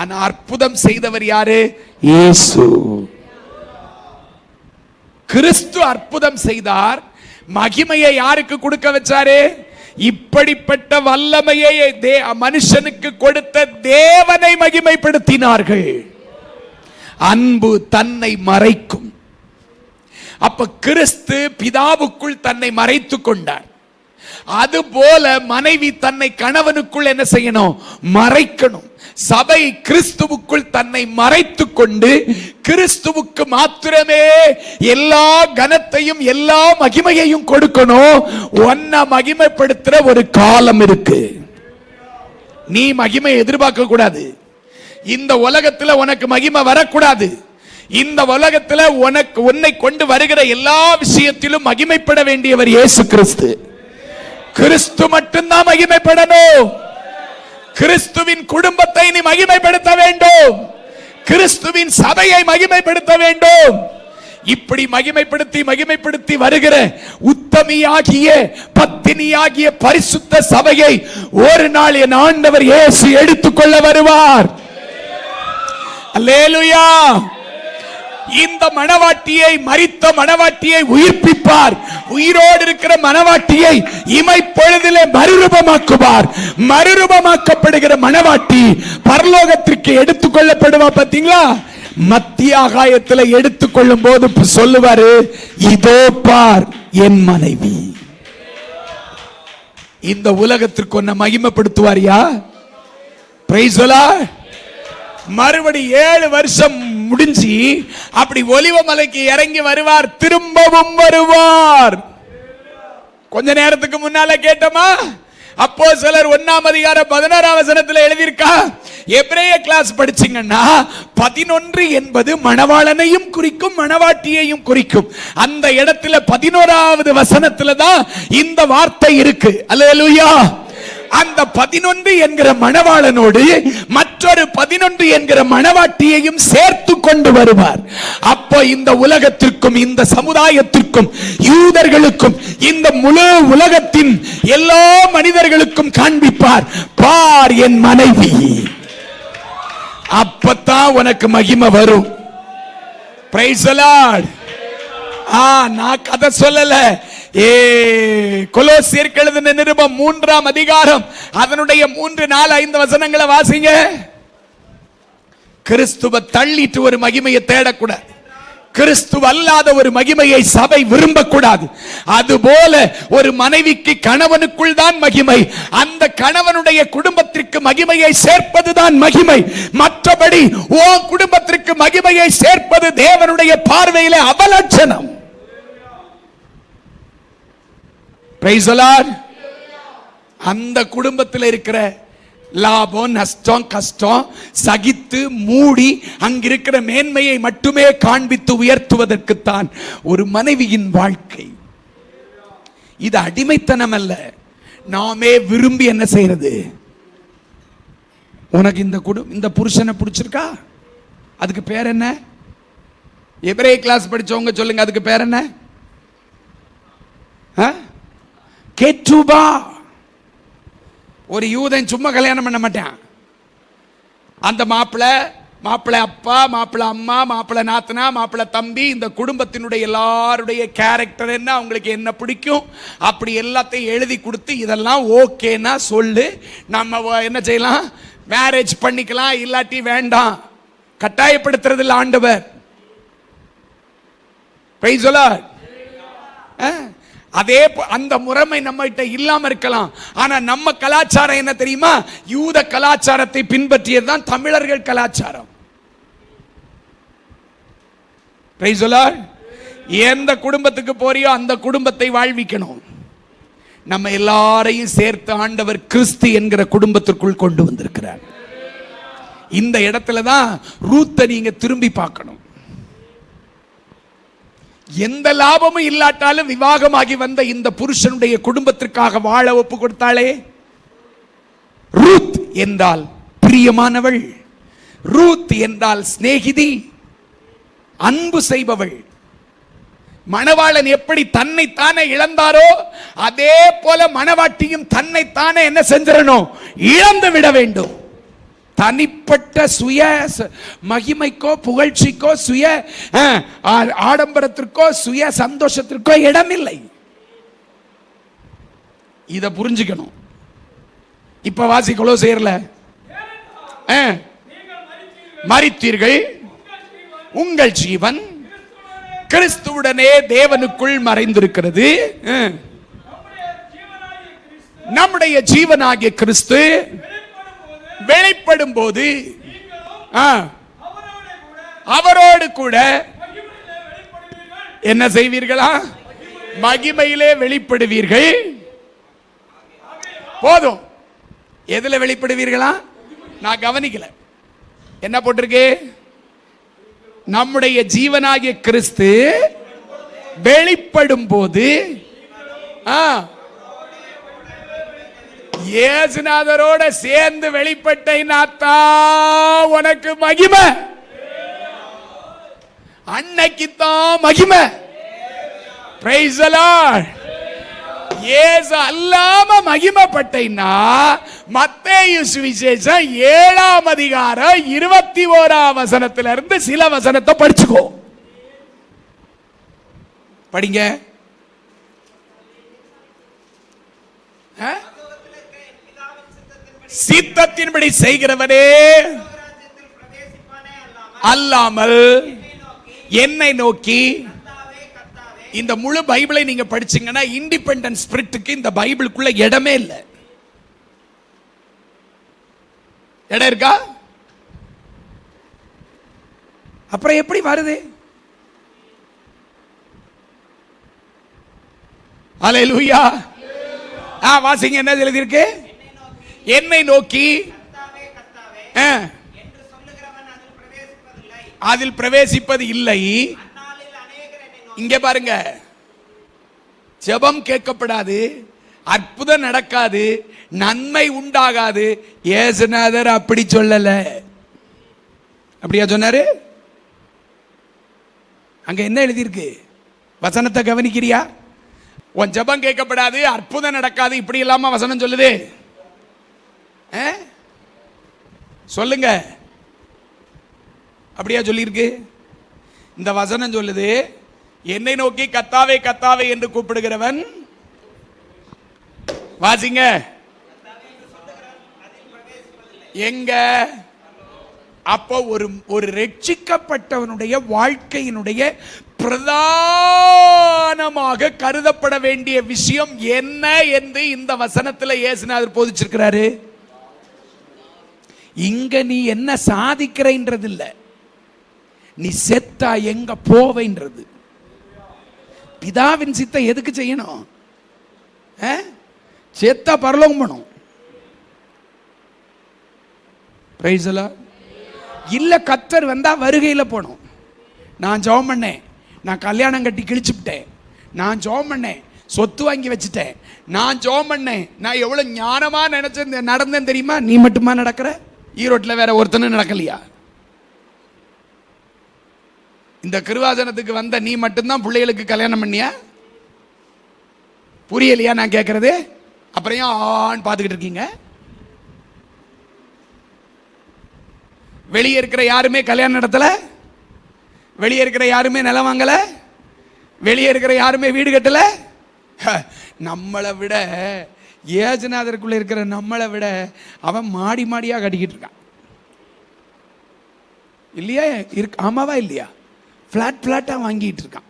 ஆனா அற்புதம் செய்தவர் யாரு? இயேசு கிறிஸ்து அற்புதம் செய்தார். மகிமையை யாருக்கு கொடுக்க வச்சாரு? இப்படிப்பட்ட வல்லமையை மனுஷனுக்கு கொடுத்த தேவனை மகிமைப்படுத்தினார்கள். அன்பு தன்னை மறைக்கும். அப்ப கிறிஸ்து பிதாவுக்குள் தன்னை மறைத்துக் கொண்டார். அதுபோல மனைவி தன்னை கணவனுக்குள் என்ன செய்யணும்? மறைக்கணும். சபை கிறிஸ்துவுக்குள் தன்னை மறைத்துக் கொண்டு கிறிஸ்துவுக்கு மாத்திரமே எல்லா கனத்தையும் எல்லா மகிமையையும் கொடுக்கணும். ஒன்ன மகிமைப்படுத்துற ஒரு காலம் இருக்கு. நீ மகிமை எதிர்பார்க்க கூடாது. இந்த உலகத்துல உனக்கு மகிமை வரக்கூடாது. இந்த உலகத்துல உன்னை கொண்டு வருகிற எல்லா விஷயத்திலும் மகிமைப்பட வேண்டியவர் இயேசு கிறிஸ்து. கிறிஸ்து மட்டும்தான் மகிமைப்படணும். கிறிஸ்துவின் குடும்பத்தை நீ மகிமைப்படுத்த வேண்டும். கிறிஸ்துவின் சபையை மகிமைப்படுத்த வேண்டும். இப்படி மகிமைப்படுத்தி வருகிற உத்தமியாகிய பத்தினியாகிய பரிசுத்த சபையை ஒரு நாள் என் ஆண்டவர் இயேசு எடுத்துக்கொள்ள வருவார். அல்லேலூயா. இந்த மணவாட்டியை, மரித்த மணவாட்டியை உயிர்ப்பிப்பார். உயிரோடு இருக்கிற மணவாட்டியை இமைப்பொழுதிலே மறுரூபமாக்குவார். மறுரூபமாக்கப்படுகிற மணவாட்டி பரலோகத்திற்கு எடுத்துக்கொள்ளப்படுவா. பாத்தீங்களா? மத்திய ஆகாயத்தில் எடுத்துக்கொள்ளும் போது சொல்லுவாரு, இதோ பார் என் மனைவி. இந்த உலகத்திற்கு ஒன்ன மகிமைப்படுத்துவாரியா? Praise the Lord. மறுபடி 7 வருஷம் முடிஞ்சு அப்படி ஒலிவ மலைக்கு இறங்கி வருவார். திரும்பவும் வருவார். கொஞ்ச நேரத்துக்கு முன்னால கேட்டோமா? அப்போஸ்தலர் 1ஆம் அதிகாரம் 11ஆம் வசனத்தில் எழுதியிருக்கா? எபிரேய கிளாஸ் படிச்சீங்கன்னா 11 என்பது மணவாளனையும் குறிக்கும் மணவாட்டியையும் குறிக்கும். அந்த இடத்துல 11ஆவது வசனத்துல தான் இந்த வார்த்தை இருக்கு. அல்லேலூயா. அந்த 11 என்கிற மணவாளனோடு மற்றொரு 11 என்கிற மணவாட்டியையும் சேர்த்து கொண்டு வருவார். அப்போ இந்த உலகத்திற்கும் இந்த சமுதாயத்திற்கும் யூதர்களுக்கும் இந்த முழு உலகத்தின் எல்லா மனிதர்களுக்கும் காண்பிப்பார், பார் என் மனைவி. அப்பதான் உனக்கு மகிமை வரும். Praise the Lord. நான் கதை சொல்லல. கொலோசியருக்கு எழுதின நிருபம் 3ஆம் அதிகாரம் அதனுடைய 3, 4, 5 வசனங்களை வாசிங்க. கிறிஸ்துவை தள்ளிட்டு ஒரு மகிமையை தேடக்கூடாது. கிறிஸ்துவ அல்லாத ஒரு மகிமையை சபை விரும்பக்கூடாது. அதுபோல ஒரு மனைவிக்கு கணவனுக்குள் தான் மகிமை. அந்த கணவனுடைய குடும்பத்திற்கு மகிமையை சேர்ப்பதுதான் மகிமை. மற்றபடி ஓ குடும்பத்திற்கு மகிமையை சேர்ப்பது தேவனுடைய பார்வையிலே அவலட்சணம். Praise the Lord. அந்த குடும்பத்தில் இருக்கிற லாபம் நஷ்டம் கஷ்டம் சகித்து மூடி அங்கிருக்கிற மேன்மையை மட்டுமே காண்பித்து உயர்த்துவதற்குத்தான் ஒரு மனைவியின் வாழ்க்கை. இது அடிமைத்தனம் அல்ல, நாமே விரும்பி என்ன செய்யறது. உனக்கு இந்த புருஷனை பிடிச்சிருக்கா, அதுக்கு பேர் என்ன? எபிரேய கிளாஸ் படிச்சவங்க சொல்லுங்க, அதுக்கு பேர் என்ன? கேட்டுபா. ஒரு யூதன் சும்மா கல்யாணம் பண்ண மாட்டான். அந்த மாப்பிள்ளை அப்பா, மாப்பிள்ளை அம்மா, மாப்பிள்ளை நாத்தனா, மாப்பிள்ளை தம்பி, இந்த குடும்பத்தினுடைய எல்லாருடைய கேரக்டர் என்ன, அவங்களுக்கு என்ன பிடிக்கும், அப்படி எல்லாத்தையும் எழுதி கொடுத்து இதெல்லாம் ஓகேனா சொல்லு, நம்ம என்ன செய்யலாம், மேரேஜ் பண்ணிக்கலாம், இல்லாட்டி வேண்டாம். கட்டாயப்படுத்துறது இல்லை ஆண்டவர். Praise the Lord. அதே அந்த முறைமை நம்ம கிட்ட இல்லாம இருக்கலாம். ஆனா நம்ம கலாச்சாரம் என்ன தெரியுமா? யூத கலாச்சாரத்தை பின்பற்றியதுதான் தமிழர்கள் கலாச்சாரம். Praise the Lord. எந்த குடும்பத்துக்கு போறியோ அந்த குடும்பத்தை வாழ்விக்கணும். நம்ம எல்லாரையும் சேர்த்து ஆண்டவர் கிறிஸ்து என்கிற குடும்பத்திற்குள் கொண்டு வந்திருக்கிறார். இந்த இடத்துல தான் ரூத்தை நீங்க திரும்பி பார்க்கணும். எந்த லாபமும் இல்லாட்டாலும் விவாகமாகி வந்த இந்த புருஷனுடைய குடும்பத்திற்காக வாழ ஒப்பு கொடுத்தாளே. ரூத் என்றால் பிரியமானவள், ரூத் என்றால் சிநேகிதி, அன்பு செய்பவள். மணவாளன் எப்படி தன்னைத்தானே இழந்தாரோ அதே போல மணவாட்டியும் தன்னைத்தானே என்ன செஞ்சிடணும், இழந்து விட வேண்டும். தனிப்பட்ட சுய மகிமைக்கோ புகழ்ச்சிக்கோ சுய ஆடம்பரத்திற்கோ சுய சந்தோஷத்திற்கோ இடமில்லை. இத புரிஞ்சுக்கணும். இப்ப வாசி கொலோசியர்ல மரித்தீர்கள், உங்கள் ஜீவன் கிறிஸ்துவுடனே தேவனுக்குள் மறைந்திருக்கிறது. நம்முடைய ஜீவனாகிய கிறிஸ்து வெளிப்படும் போது அவரோடு கூட என்ன செய்வீர்களா? மகிமையிலே வெளிப்படுவீர்கள். போதும். எதுல வெளிப்படுவீர்களா? நான் கவனிக்கல. என்ன போட்டிருக்கு? நம்முடைய ஜீவனாகிய கிறிஸ்து வெளிப்படும் போது இயேசுநாதரோட சேர்ந்து வெளிப்பட்டா உனக்கு மகிமை. அன்னைக்குத்தான் மகிமை. Praise the Lord. இயேசு அல்லாம மகிமைப்பட்டா மத்தேயு சுவிசேஷம் 7ஆம் அதிகாரம் 21ஆம் வசனத்திலிருந்து சில வசனத்தை படிச்சுக்கோ. படிங்க. சித்தத்தின்படி செய்கிறவனே அல்லாமல் என்னை நோக்கி. இந்த முழு பைபிளை நீங்க படிச்சீங்கன்னா இண்டிபெண்டன்ட் ஸ்பிரிட்டுக்கு இந்த பைபிளுக்குள்ள இடமே இல்லை. இடம் இருக்கா? அப்புறம் எப்படி வருது? அல்லேலூயா. வாசிங்க. என்ன எழுதியிருக்கு? என்னை நோக்கி அதில் பிரவேசிப்பது இல்லை. இங்க பாருங்க, ஜெபம் கேட்கப்படாது, அற்புதம் நடக்காது, நன்மை உண்டாகாது. இயேசுநாதர் அப்படி சொல்லல. அப்படியா சொன்னாரு? அங்க என்ன எழுதியிருக்கு? வசனத்தை கவனிக்கிறியா? உன் ஜெபம் கேட்கப்படாது, அற்புதம் நடக்காது, இப்படி இல்லாம வசனம் சொல்லுது. சொல்லுங்க. அப்படியா சொல்லியிருக்கு? இந்த வசனம் சொல்லுது, என்னை நோக்கி கர்த்தாவே கர்த்தாவே என்று கூப்பிடுகிறவன். வாசிங்க. எங்க? அப்போ ஒரு ரட்சிக்கப்பட்டவனுடைய வாழ்க்கையினுடைய பிரதானமாக கருதப்பட வேண்டிய விஷயம் என்ன என்று இந்த வசனத்தில் இயேசுநாதர் போதிச்சிருக்கிறாரு. இங்க நீ என்ன சாதிக்கிறன்றது இல்ல, நீ செத்தா எங்க போவேன்றது. பிதாவின் சித்தம் எதுக்கு செய்யணும்? செத்தா பரலோகம் போகணும். Praise the Lord. இல்ல கர்த்தர் வந்தா வருகையில் போகணும். நான் ஜெபம் பண்ணேன், நான் கல்யாணம் கட்டி கிழிச்சுட்டேன், நான் ஜெபம் பண்ணேன், சொத்து வாங்கி வச்சுட்டேன், நான் ஜெபம் பண்ணேன், நான் எவ்வளவு ஞானமா நினைச்சேன் நடந்தேன் தெரியுமா? நீ மட்டுமா நடக்கிற? ஈரோட்டில் வேற ஒருத்தனும் நடக்கலையா? இந்த கிருவாசனத்துக்கு வந்த நீ மட்டும்தான் பிள்ளைகளுக்கு கல்யாணம் பண்ணியா? புரியலையா நான் கேட்கறது? அப்புறம் ஏன் ஆன்னு பார்த்துக்கிட்டு இருக்கீங்க? வெளியே இருக்கிற யாருமே கல்யாணம் நடத்தல, வெளியே இருக்கிற யாருமே நிலம் வாங்கல, வெளியே இருக்கிற யாருமே வீடு கட்டல. நம்மளை விட ஏஜநாதருக்குள்ள இருக்கிற நம்மளை விட அவன் மாடி மாடியா கட்டிக்கிட்டு இருக்கான் இல்லையா? ஆமாவா இல்லையா? ஃப்ளாட்டா வாங்கிட்டு இருக்கான்.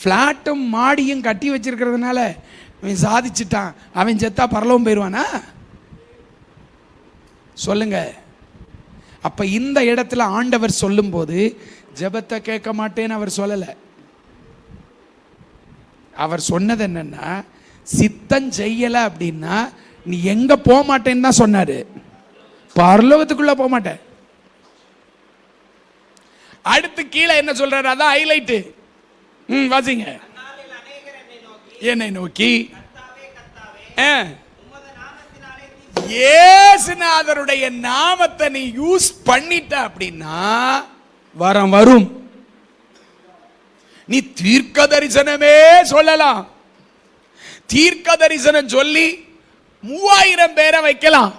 ஃப்ளாட்டும் மாடியும் கட்டி வச்சிருக்கிறதுனால அவன் சாதிச்சுட்டான். அவன் செத்தா பரலோகம் போயிடுவானா? சொல்லுங்க. அப்ப இந்த இடத்துல ஆண்டவர் சொல்லும் போது ஜெபத்தை கேட்க மாட்டேன்னு அவர் சொல்லல. அவர் சொன்னது என்னன்னா, சித்தம் செய்யல அப்படின்னா நீ எங்க போக மாட்டேன்னு தான் சொன்னாரு. பரலோகத்துக்குள்ள போக மாட்டேன். அடுத்து கீழே என்ன சொல்றாரு? அதான் ஹைலைட். வாசிங்க. என்னை நோக்கி இயேசுநாதருடைய நாமத்தை நீ யூஸ் பண்ணிட்ட அப்படின்னா வரம் வரும். நீ தீர்க்க தரிசனமே சொல்லலாம். தீர்க்க தரிசனம் சொல்லி 3000 பேரை வைக்கலாம்.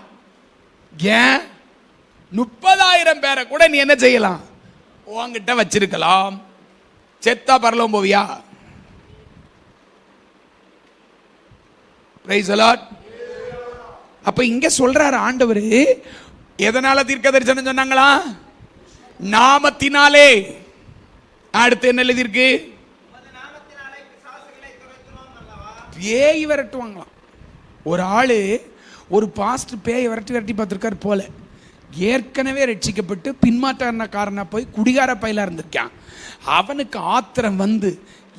ஏன் 30,000 பேரை கூட நீ என்ன செய்யலாம்? உன்கிட்ட வச்சிருக்கலாம். செத்தா பரலோகம் போவியா? Praise the Lord. அப்ப இங்க சொல்றாரு ஆண்டவர், எதனால தீர்க்க தரிசனம் சொன்னாங்களா? நாமத்தினாலே. அடுத்து என்ன எழுதிருக்கு? பேய் விரட்டுவாங்களாம். ஒரு ஆளு ஒரு பாஸ்ட் பேய் விரட்டி பார்த்திருக்காரு போல. ஏற்கனவே ரட்சிக்கப்பட்டு பின்மாற்றக்காரனா போய் குடிகார பையில இருந்திருக்கான். அவனுக்கு ஆத்திரம் வந்து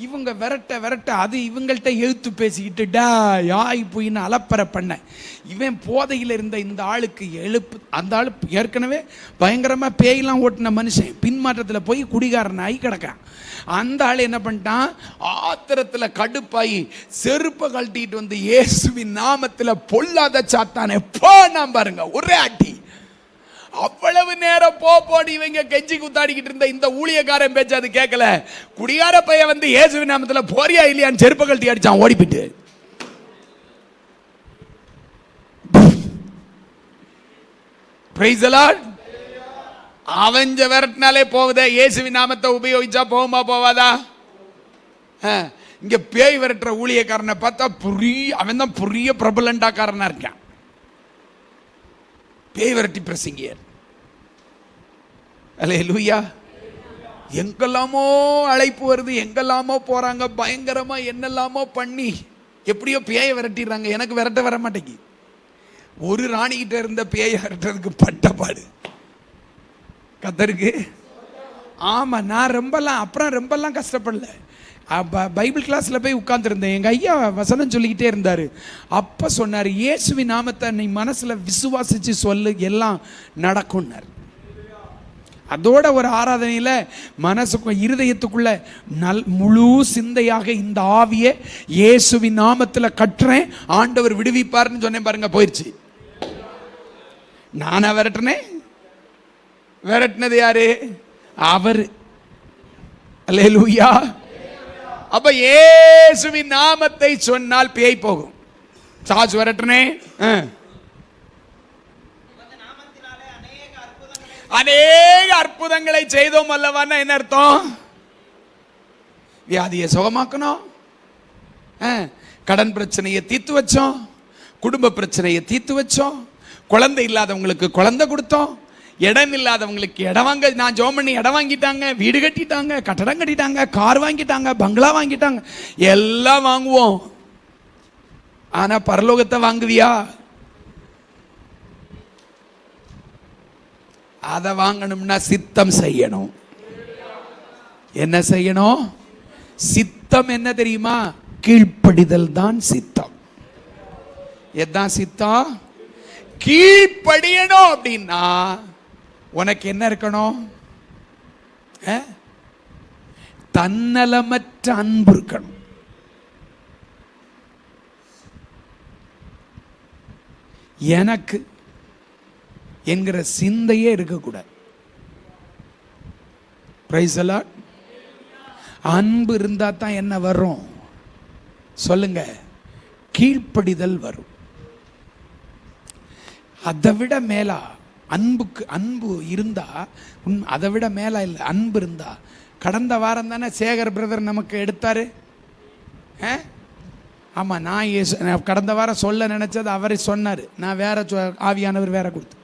இவங்க விரட்ட அது இவங்கள்ட்ட எழுத்து பேசிக்கிட்டு யாய் போயின்னு அலப்பற பண்ண இவன் போதையில் இருந்த இந்த ஆளுக்கு எழுப்பு. அந்த ஆளு ஏற்கனவே பயங்கரமா பேயெல்லாம் ஓட்டின மனுஷன் பின்மாற்றத்தில் போய் குடிகாரன் ஆகி கிடக்கான். அந்த ஆள் என்ன பண்ணிட்டான்? ஆத்திரத்தில் கடுப்பாயி செருப்பை கழட்டிட்டு வந்து இயேசுவின் நாமத்தில் பொல்லாத சாத்தானே போனா பாருங்க, ஒரே அடி. அவ்வளவு நேரம் போடி இவங்க கெஞ்சி குத்தாடிக்கிட்டு இருந்த இந்த ஊழியக்காரன் பேச்சு அது கேட்கல. குடியார பையன் வந்து இயேசுவின் நாமத்துல போறியா இல்லையான்னு செருப்பை கழட்டி அடிச்சான், ஓடிப்பிட்டு. Praise the Lord. அவஞ்ச விரட்டினாலே போகுதே, இயேசுவின் நாமத்தை உபயோகிச்சா போகுமா போவாதா? இங்க பேய் விரட்டுற ஊழியக்காரனை பார்த்தா அவன் தான் பெரிய பிரபலண்டாக்காரனா இருக்கான். பேய் விரட்டி பிரசங்கியர். அல்லேலூயா. எங்கெல்லாமோ அழைப்பு வருது, எங்கெல்லாமோ போறாங்க, பயங்கரமா என்னெல்லாமோ பண்ணி எப்படியோ பேயை விரட்டிடுறாங்க. எனக்கு விரட்ட வர மாட்டேங்கி. ஒரு ராணிகிட்ட இருந்த பேயை விரட்டுறதுக்கு பட்டப்பாடு கத்தருக்கு. ஆமா, நான் ரொம்பலாம் கஷ்டப்படல. பைபிள் கிளாஸ்ல போய் உட்கார்ந்துருந்தேன். எங்க ஐயா வசனம் சொல்லிக்கிட்டே இருந்தாரு. அப்ப சொன்னாரு, இயேசுவின் நாமத்தை நீ மனசுல விசுவாசிச்சு சொல்லு, எல்லாம் நடக்கும்னார். அதோட ஒரு ஆராதனையில மனசுக்கும் இருதயத்துக்குள்ள முழு சிந்தையாக இந்த ஆவியை இயேசுவின் நாமத்துல கட்டுறேன், ஆண்டவர் விடுவிப்பார்னு சொன்னேன் பாருங்க, போயிருச்சு. நானா விரட்டினேன்? விரட்டினது யாரு? அவர். அல்லேலூயா. அப்ப இயேசுவின் நாமத்தை சொன்னால் பேய் போகும். சாச்சு விரட்டுனே, அநேக அற்புதங்களை செய்தோம் அல்லவான்னா என்ன அர்த்தம்? வியாதியை சுகமாக்கணும், கடன் பிரச்சனையை தீர்த்து வச்சோம், குடும்ப பிரச்சனையை தீர்த்து வச்சோம், குழந்தை இல்லாதவங்களுக்கு குழந்தை கொடுத்தோம், இடம் இல்லாதவங்களுக்கு இடம் வாங்க. நான் ஜெபம் பண்ணி இடம் வாங்கிட்டாங்க, வீடு கட்டிட்டாங்க, கட்டடம் கட்டிட்டாங்க, கார் வாங்கிட்டாங்க, பங்களா வாங்கிட்டாங்க. எல்லாம் வாங்குவோம். ஆனா பரலோகத்தை வாங்குவியா? அதை வாங்கணும்னா சித்தம் செய்யணும். என்ன செய்யணும்? சித்தம் என்ன தெரியுமா? கீழ்ப்படிதல் தான் சித்தம். எதான் சித்தம்? கீழ்ப்படியணும் அப்படின்னா உனக்கு என்ன இருக்கணும்? தன்னலமற்ற அன்பு இருக்கணும். எனக்கு என்கிற சிந்தையே இருக்கக்கூடாது. Praise the Lord. அன்பு இருந்தா தான் என்ன வரும் சொல்லுங்க? கீழ்ப்படிதல் வரும். அதை விட மேலா அன்பு இருந்தா, அதை விட மேலா இல்லை, அன்பு இருந்தா. கடந்த வாரம் தானே சேகர் பிரதர் நமக்கு எடுத்தாரு. ஆமா, நான் கடந்த வாரம் சொல்ல நினைச்சது அவரை சொன்னார். நான் வேற ஆவியானவர் வேற கொடுத்து.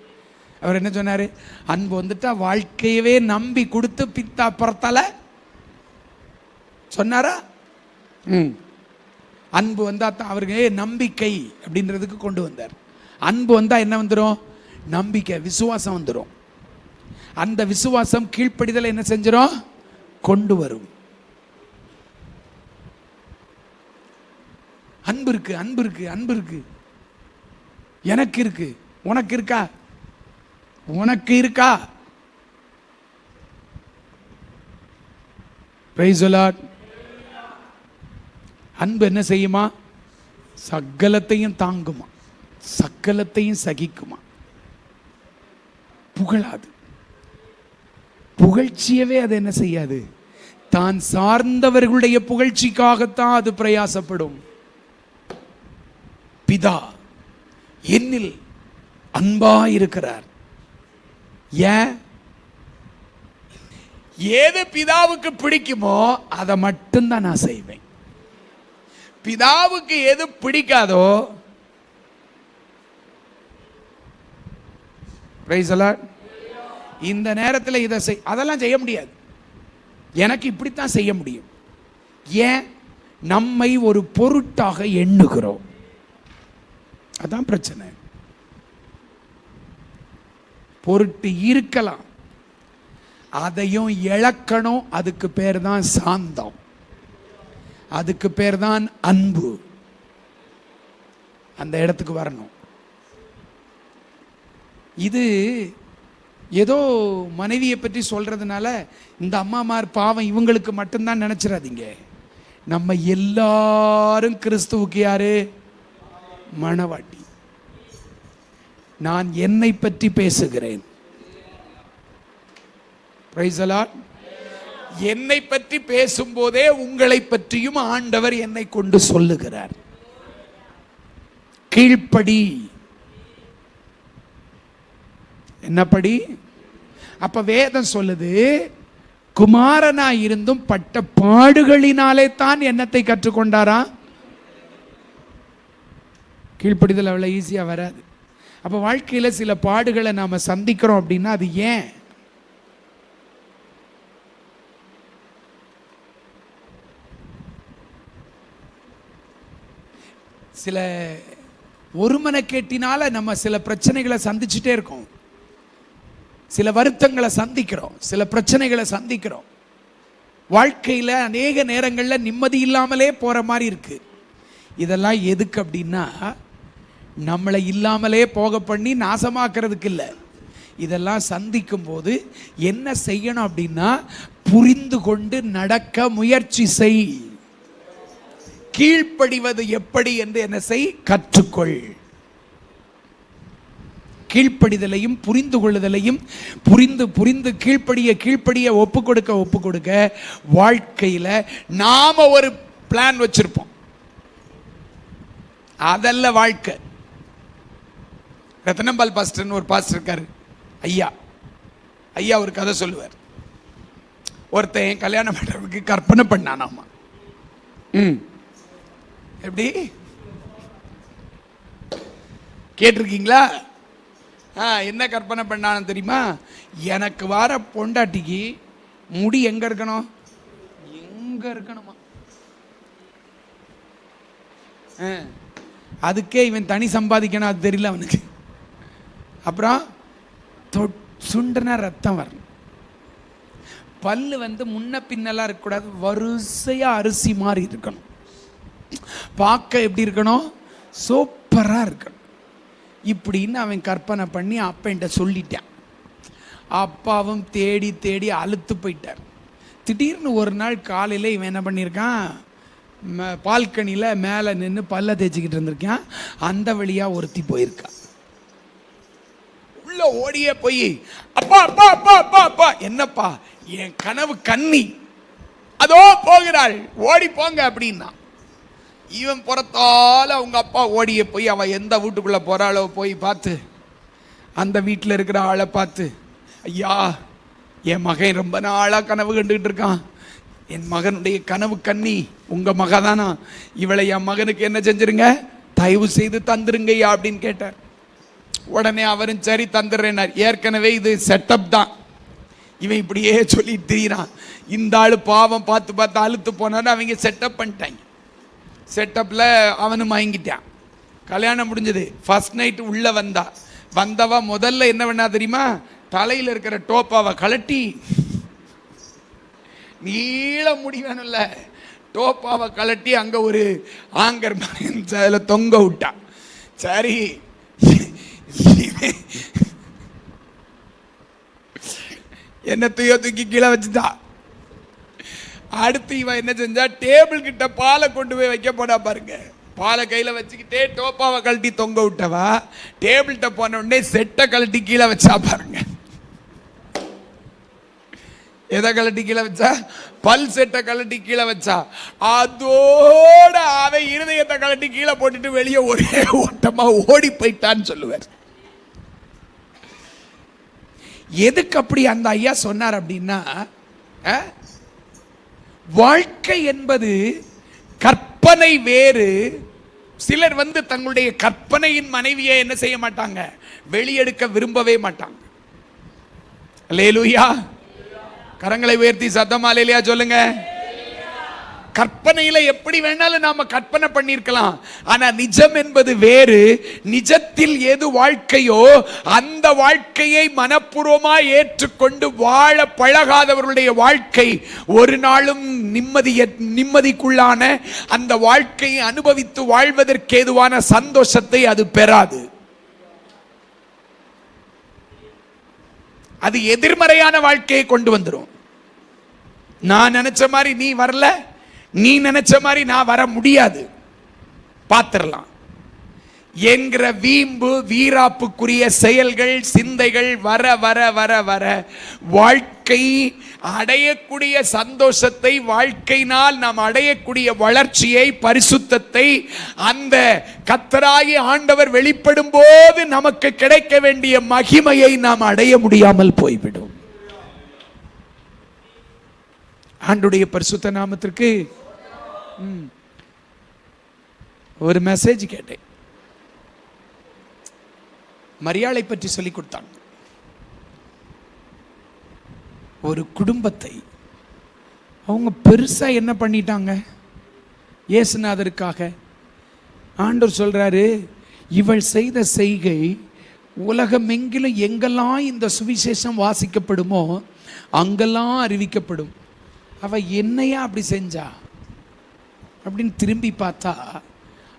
அவர் என்ன சொன்னாரு? அன்பு வந்துட்டா வாழ்க்கையவே நம்பி கொடுத்து பித்தா புறத்தால சொன்னாரா? அன்பு வந்தா தான் அவருக்கு நம்பிக்கை அப்படின்றதுக்கு கொண்டு வந்தார். அன்பு வந்தா என்ன வந்துடும்? நம்பிக்கை, விசுவாசம் வந்துடும். அந்த விசுவாசம் கீழ்ப்படிதல் என்ன செஞ்சிடும்? கொண்டு வரும். அன்பு இருக்கு, அன்பு இருக்கு, அன்பு இருக்கு. எனக்கு இருக்கு, உனக்கு இருக்கா? உனக்கு இருக்கா? Praise the Lord. அன்பு என்ன செய்யுமா? சகலத்தையும் தாங்குமா, சகலத்தையும் சகிக்குமா, புகழாது. புகழ்ச்சியவே அது என்ன செய்யாது? தான் சார்ந்தவர்களுடைய புகழ்ச்சிக்காகத்தான் அது பிரயாசப்படும். பிதா என்னில் அன்பா இருக்கிறார். ஏன்? ஏது பிதாவுக்கு பிடிக்குமோ அதை மட்டும்தான் நான் செய்வேன். பிதாவுக்கு எது பிடிக்காதோ, பிரைஸ் தி லார்ட், இந்த நேரத்தில் இதை அதெல்லாம் செய்ய முடியாது. எனக்கு இப்படித்தான் செய்ய முடியும். ஏன்? நம்மை ஒரு பொருட்டாக எண்ணுகிறோம். அதான் பிரச்சனை. பொருட்டு இருக்கலாம், அதையும் இழக்கணும். அதுக்கு பேர் தான் சாந்தம், அதுக்கு பேர் தான் அன்பு. அந்த இடத்துக்கு வரணும். இது ஏதோ மனைவியை பற்றி சொல்றதுனால இந்த அம்மாமார் பாவம் இவங்களுக்கு மட்டும்தான் நினைச்சிடாதீங்க. நம்ம எல்லாரும் கிறிஸ்துவுக்கு யாரு? மணவாட்டி. நான் என்னை பற்றி பேசுகிறேன். Praise the Lord. என்னை பற்றி பேசும்போதே உங்களை பற்றியும் ஆண்டவர் என்னை கொண்டு சொல்லுகிறார். கீழ்ப்படி. என்னப்படி? அப்ப வேதம் சொல்லுது, குமாரனா இருந்தும் பட்ட பாடுகளினாலே தான் என்னத்தை கற்றுக்கொண்டாரா? கீழ்ப்படிதல் அவ்வளவு ஈஸியா வராது. அப்ப வாழ்க்கையில சில பாடுகளை நாம சந்திக்கிறோம் அப்படின்னா அது ஏன்? சில ஒருமனக்கேட்டினால நம்ம சில பிரச்சனைகளை சந்திச்சுட்டே இருக்கோம், சில வருத்தங்களை சந்திக்கிறோம், சில பிரச்சனைகளை சந்திக்கிறோம். வாழ்க்கையில் அநேக நேரங்களில் நிம்மதி இல்லாமலே போகிற மாதிரி இருக்கு. இதெல்லாம் எதுக்கு அப்படின்னா, நம்மளை இல்லாமலே போக பண்ணி நாசமாக்குறதுக்கு இல்லை. இதெல்லாம் சந்திக்கும் போது என்ன செய்யணும் அப்படின்னா, புரிந்து கொண்டு நடக்க முயற்சி செய். கீழ்ப்படிவது எப்படி என்று என்ன செய்? கற்றுக்கொள். கீழ்ப்படிதலையும் புரிந்து கொள்ளுதலையும் புரிந்து புரிந்து கீழ்ப்படிய ஒப்பு கொடுக்க வாழ்க்கையில் நாம ஒரு பிளான் வச்சிருப்போம். அதல்ல வாழ்க்கை. ரத்னம்பால் பாஸ்டர்னு ஒரு பாஸ்டர் இருக்காரு. ஐயா ஒரு கதை சொல்லுவார். ஒருத்தன் கல்யாணம் பண்றதுக்கு கற்பனை பண்ணானாமா. எப்படி கேட்டிருக்கீங்களா? என்ன கற்பனை பண்ணான்னு தெரியுமா? எனக்கு வர பொண்டாட்டிக்கு முடி எங்க இருக்கணும்? எங்க இருக்கணுமா? அதுக்கே இவன் தனி சம்பாதிக்கணும், அது தெரியல அவனுக்கு. அப்புறம் சுண்டனா ரத்தம் வரணும். பல்லு முன்ன பின்னெல்லாம் இருக்கக்கூடாது, வரிசையா அரிசி மாதிரி இருக்கணும். பார்க்க எப்படி இருக்கணும்? சூப்பர் சூப்பராக இருக்கணும் இப்படின்னு அவன் கற்பனை பண்ணி அப்பன்ட்ட சொல்லிட்டான். அப்பாவும் தேடி தேடி அழுத்து போயிட்டார். திடீர்னு ஒரு நாள் காலையில் இவன் என்ன பண்ணியிருக்கான், பால்கனியில் மேலே நின்று பல்ல தேய்ச்சிக்கிட்டு இருந்திருக்கான். அந்த வழியாக ஒருத்தி போயிருக்கான். உள்ள ஓடியே போய் அப்பா அப்பா அப்பா அப்பா அப்பா, என்னப்பா, என் கனவு கன்னி அதோ போகிறாள், ஓடி போங்க அப்படின்னா. இவன் புறத்தால அவங்க அப்பா ஓடியே போய் அவன் எந்த வீட்டுக்குள்ள போறாளோ போய் பார்த்து அந்த வீட்டில் இருக்கிற ஆளை பார்த்து, ஐயா என் மகன் ரொம்ப நாளாக கனவு கண்டுகிட்டு இருக்கான், என் மகனுடைய கனவு கன்னி உங்க மகதானா, இவளை என் மகனுக்கு என்ன செஞ்சிருங்க, தயவு செய்து தந்துருங்கய்யா அப்படின்னு கேட்டார். உடனே அவரும் சரி தந்துடுறேனார். ஏற்கனவே இது செட்டப் தான், இவன் இப்படியே சொல்லிட்டு திரியிறான். இந்த ஆளு பாவம் பார்த்து பார்த்து அழுத்து போனான்னு அவங்க செட்டப் பண்ணிட்டாங்க. செட்டப்பில் அவனும் மயங்கிட்டான். கல்யாணம் முடிஞ்சது. ஃபர்ஸ்ட் நைட்டு உள்ளே வந்தவ முதல்ல என்ன பண்ணா தெரியுமா, தலையில் இருக்கிற டோப்பாவை கலட்டி, நீள முடி வேணும்ல, டோப்பாவை கலட்டி அங்கே ஒரு ஆங்கர் அதில் தொங்க விட்டான். சரி என்னத்தையோ தூக்கி கீழே வச்சுட்டா. அடுத்து இவன் என்ன செஞ்சா, டேபிள் கிட்ட பாலை கொண்டு போய் வைக்க போனா பாருங்க. பாலை கையில வச்சுக்கிட்டே டோப்பாவை கழட்டி தொங்க விட்டவா டேபிள்கிட்ட போன உடனே செட்டை கழட்டி கீழே வச்சா பாருங்க. எதை கழட்டி கீழே வச்சா, பல் செட்டை கழட்டி கீழே வச்சா. அதோட அவன் இருதயத்தை கழட்டி கீழே போட்டுட்டு வெளியே ஒரே ஓட்டமா ஓடி போயிட்டான்னு சொல்லுவார். எதுக்கு அப்படி அந்த ஐயா சொன்னார் அப்படின்னா, வாழ்க்கை என்பது கற்பனை வேறு. சிலர் தங்களுடைய கற்பனையின் மனைவியை என்ன செய்ய மாட்டாங்க, வெளியெடுக்க விரும்பவே மாட்டாங்க. அல்லேலூயா. கரங்களை உயர்த்தி சத்தமா அல்லேலூயா சொல்லுங்க. கற்பனையில எப்படி வேணாலும் நாம கற்பனை பண்ணிருக்கலாம், ஆனா நிஜம் என்பது வேறு. நிஜத்தில் எது வாழ்க்கையோ அந்த வாழ்க்கையை மனப்பூர்வமாய் ஏற்றுக்கொண்டு வாழ பழகாதவர்களுடைய வாழ்க்கை ஒரு நாளும் நிம்மதிக்குள்ளான அந்த வாழ்க்கையை அனுபவித்து வாழ்வதற்கு ஏதுவான சந்தோஷத்தை அது பெறாது. அது எதிர்மறையான வாழ்க்கையை கொண்டு வந்துடும். நான் நினைச்ச மாதிரி நீ வரல, நீ நினைச்ச மாதிரி நான் வர முடியாது, பார்த்திடலாம் என்கிற வீம்பு வீராப்புக்குரிய செயல்கள் சிந்தைகள் வர வர வர வர வாழ்க்கை அடையக்கூடிய சந்தோஷத்தை, வாழ்க்கையினால் நாம் அடையக்கூடிய வளர்ச்சியை, பரிசுத்தத்தை அந்த கர்த்தராகிய ஆண்டவர் வெளிப்படும் போது நமக்கு கிடைக்க வேண்டிய மகிமையை நாம் அடைய முடியாமல் போய்விடும். ஆண்டுடைய பரிசுத்த நாமத்திற்கு ஒரு மெசேஜ் கேட்டேன். மரியாளை பற்றி சொல்லிக் கொடுத்தாங்க. ஒரு குடும்பத்தை அவங்க பெருசா என்ன பண்ணிட்டாங்க இயேசுநாதருக்காக. ஆண்டவர் சொல்றாரு, இவள் செய்த செய்கை உலகமெங்கிலும் எங்கெல்லாம் இந்த சுவிசேஷம் வாசிக்கப்படுமோ அங்கெல்லாம் அறிவிக்கப்படும். அவ என்னையா அப்படி செஞ்சா அப்படின்னு திரும்பி பார்த்தா,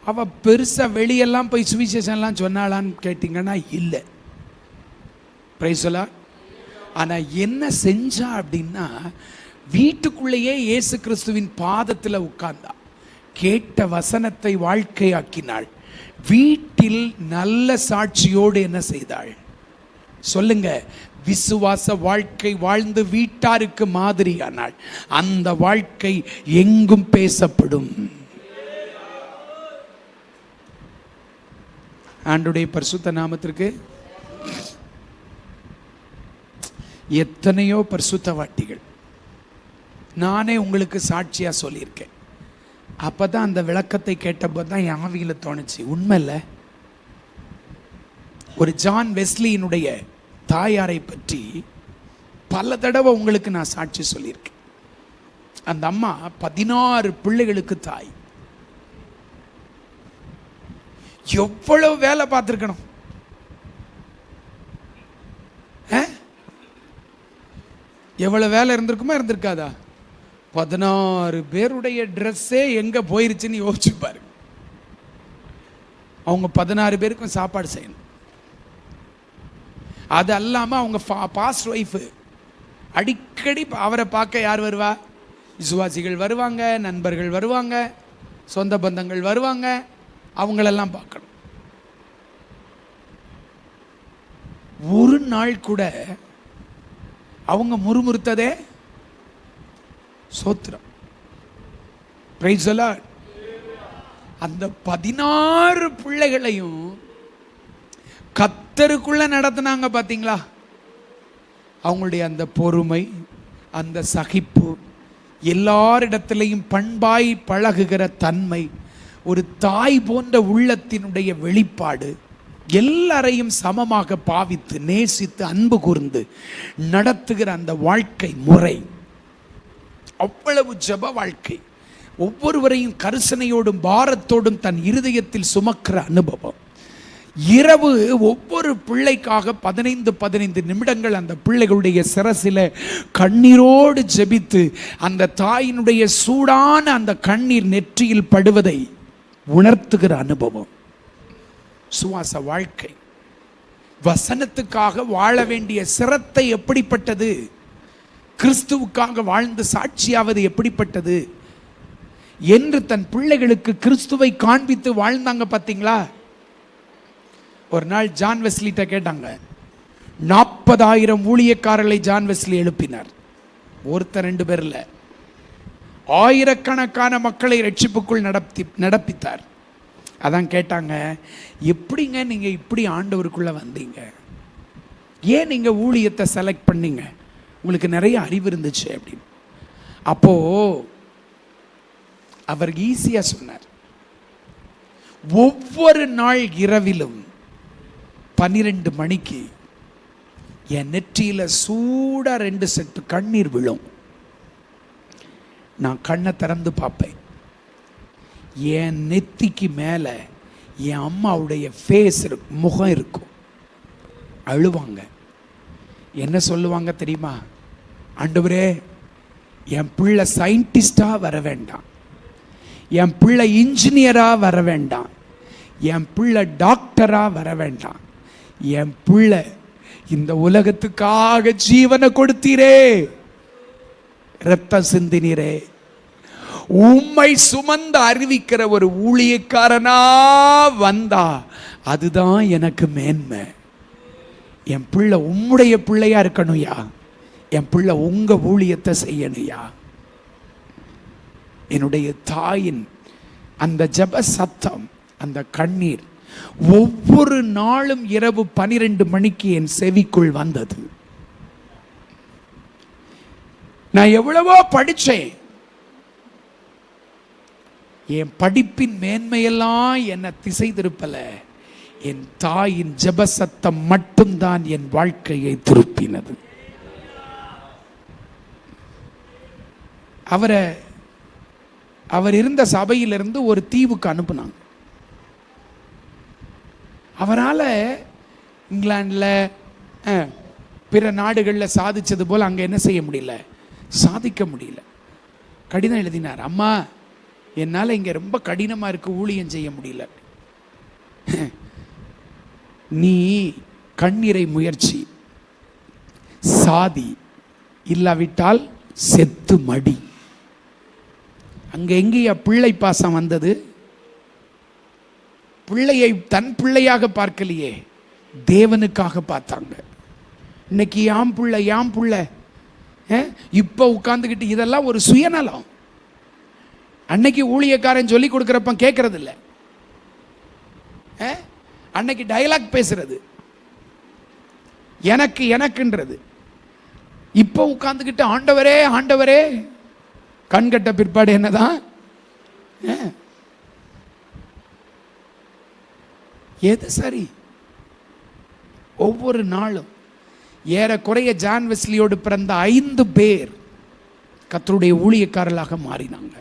அவ பெருசா வெளியெல்லாம் போய் சுவிசேஷம்லாம் சொன்னாளான்னு கேட்டீங்கன்னா இல்லை. Praise the Lord. ஆனா என்ன செஞ்சா அப்படின்னா, வீட்டுக்குள்ளேயே இயேசு கிறிஸ்துவின் பாதத்தில் உட்கார்ந்தா, கேட்ட வசனத்தை வாழ்க்கையாக்கினாள். வீட்டில் நல்ல சாட்சியோடு என்ன செய்தாள் சொல்லுங்க, விசுவாச வாழ்க்கை வாழ்ந்து வீட்டாருக்கு மாதிரியானாள். அந்த வாழ்க்கை எங்கும் பேசப்படும். ஆண்டுடைய பரிசுத்த நாமத்திற்கு. எத்தனையோ பரிசுத்தவாட்டிகள் நானே உங்களுக்கு சாட்சியா சொல்லியிருக்கேன். அப்பதான் அந்த விளக்கத்தை கேட்டபோது தான் என் ஆவியில தோணுச்சு, உண்மை இல்லை. ஒரு ஜான் வெஸ்லியினுடைய தாயாரை பற்றி பல தடவை உங்களுக்கு நான் சாட்சி சொல்லியிருக்கேன். அந்த அம்மா 16 பிள்ளைகளுக்கு தாய். எவ்வளவு வேலை பார்த்திருக்கணும். எவ்வளவு வேலை இருந்திருக்குமா இருந்திருக்காதா? 16 பேருடைய ட்ரெஸ்ஸே எங்க போயிருச்சுன்னு யோசிச்சு பாருங்க. அவங்க 16 பேருக்கும் சாப்பாடு செய்யணும். அது அல்லாமல் அவங்க பாஸ்ட் ஒய்ஃபு அடிக்கடி அவரை பார்க்க யார் வருவா? விசுவாசிகள் வருவாங்க, நண்பர்கள் வருவாங்க, சொந்த பந்தங்கள் வருவாங்க, அவங்களெல்லாம் பார்க்கணும். ஒரு நாள் கூட அவங்க முறுமுறுத்ததே சோத்திரம். Praise the Lord. அந்த 16 பிள்ளைகளையும் கர்த்தருக்குள்ள நடத்தினாங்க. பார்த்தீங்களா? அவங்களுடைய அந்த பொறுமை, அந்த சகிப்பு, எல்லாரிடத்திலையும் பண்பாய் பழகுகிற தன்மை, ஒரு தாய் போன்ற உள்ளத்தினுடைய வெளிப்பாடு, எல்லாரையும் சமமாக பாவித்து நேசித்து அன்பு கூர்ந்து நடத்துகிற அந்த வாழ்க்கை முறை, அவ்வளவு ஜெப வாழ்க்கை, ஒவ்வொருவரையும் கரிசனையோடும் பாரத்தோடும் தன் இருதயத்தில் சுமக்கிற அனுபவம். இரவு ஒவ்வொரு பிள்ளைக்காக 15 நிமிடங்கள் அந்த பிள்ளைகளுடைய சிரசில கண்ணீரோடு ஜெபித்து அந்த தாயினுடைய சூடான அந்த கண்ணீர் நெற்றியில் படுவதை உணர்த்துகிற அனுபவம். சுவாச வாழ்க்கை. வசனத்துக்காக வாழ வேண்டிய சிரத்தை எப்படிப்பட்டது, கிறிஸ்துவுக்காக வாழ்ந்து சாட்சியாவது எப்படிப்பட்டது என்று தன் பிள்ளைகளுக்கு கிறிஸ்துவை காண்பித்து வாழ்ந்தாங்க. பார்த்தீங்களா? ஒரு நாள் ஜான் வெஸ்லிட்ட கேட்டாங்க. 40,000 ஊழியக்காரர்களை ஜான் வெஸ்லி எழுப்பினார். ஒருத்தர் 2 பேர் இல்லை, ஆயிரக்கணக்கான மக்களை ரட்சிப்புக்குள் நடப்பித்தார். அதான் கேட்டாங்க, எப்படிங்க நீங்க இப்படி ஆண்டவருக்குள்ள வந்தீங்க? ஏன் நீங்க ஊழியத்தை செலக்ட் பண்ணீங்க? உங்களுக்கு நிறைய அறிவு இருந்துச்சு அப்படின்னு. அப்போ அவர் ஈஸியா சொன்னார். ஒவ்வொரு நாள் இரவிலும் 12 மணிக்கு என் நெற்றியில சூடா 2 செட்டு கண்ணீர் விழும். நான் கண்ணை திறந்து பார்ப்பேன். என் நெத்திக்கு மேல என் அம்மாவுடைய ஃபேஸ் இருக்கும், முகம் இருக்கும். அழுவாங்க. என்ன சொல்லுவாங்க தெரியுமா? ஆண்டவரே, என் பிள்ளை சயின்டிஸ்டா வர வேண்டாம், என் பிள்ளை இன்ஜினியரா வர வேண்டாம், என் பிள்ளை டாக்டரா வர வேண்டாம், என் பிள்ளை இந்த உலகத்துக்காக ஜீவனை கொடுத்தீரே, ரத்தம் சிந்தினீரே, உம்மை சுமந்து அறிவிக்கிற ஒரு ஊழியக்காரனா வந்தா அதுதான் எனக்கு மேன்மை. என் பிள்ளை உம்முடைய பிள்ளையா இருக்கணும்யா, என் பிள்ளை உங்க ஊழியத்தை செய்யணும்யா. என்னுடைய தாயின் அந்த ஜெப சத்தம், அந்த கண்ணீர் ஒவ்வொரு நாளும் இரவு 12 மணிக்கு என் செவிக்குள் வந்தது. நான் எவ்வளவோ படிச்சேன், என் படிப்பின் மேன்மையெல்லாம் என்னை திசை திருப்பல, என் தாயின் ஜெப சத்தம் மட்டும்தான் என் வாழ்க்கையை திருப்பினது. அவர் இருந்த சபையிலிருந்து ஒரு தீவுக்கு அனுப்புனாங்க. அவரால் இங்கிலாண்டில் பிற நாடுகளில் சாதிச்சது போல் அங்கே என்ன செய்ய முடியல, சாதிக்க முடியல. கடிதம் எழுதினார், அம்மா என்னால் இங்கே ரொம்ப கடினமாக இருக்கு, ஊழியம் செய்ய முடியல. நீ கண்ணீரை முயற்சி, சாதி, இல்லாவிட்டால் செத்து மடி. அங்கே எங்கேயா பிள்ளை பாசம் வந்தது? பிள்ளையை தன் பிள்ளையாக பார்க்கலையே, தேவனுக்காக பார்த்தாங்க. இன்னைக்கு யாம் பிள்ளை யாம் பிள்ளை, இப்போ உட்கார்ந்துக்கிட்டு இதெல்லாம் ஒரு சுயநலம். அன்னைக்கு ஊழியக்காரன் சொல்லி கொடுக்குறப்ப கேட்கறது இல்லை, அன்னைக்கு டயலாக் பேசுறது, எனக்கு எனக்குன்றது. இப்போ உட்கார்ந்துக்கிட்டு ஆண்டவரே ஆண்டவரே, கண்கட்ட பிற்பாடு என்னதான்? எது சரி? ஒவ்வொரு நாளும் ஏறக்குறைய ஜான் வெஸ்லியோடு பிறந்த 5 பேர் கர்த்தருடைய ஊழியக்காரர்களாக மாறினாங்க.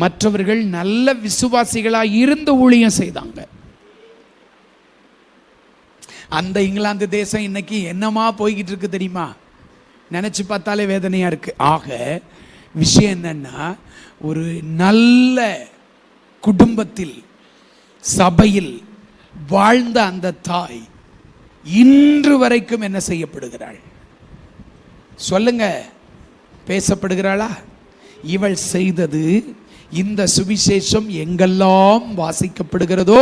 மற்றவர்கள் நல்ல விசுவாசிகளாக இருந்து ஊழியம் செய்தாங்க. அந்த இங்கிலாந்து தேசம் இன்னைக்கு என்னமா போய்கிட்டு இருக்கு தெரியுமா? நினைச்சு பார்த்தாலே வேதனையா இருக்கு. ஆக விஷயம் என்னன்னா, ஒரு நல்ல குடும்பத்தில் சபையில் வாழ்ந்த அந்த தாய் இன்று வரைக்கும் என்ன செய்யப்படுகிறாள்? சொல்லுங்க, பேசப்படுகிறாளா? இவள் செய்தது, இந்த சுவிசேஷம் எங்கெல்லாம் வாசிக்கப்படுகிறதோ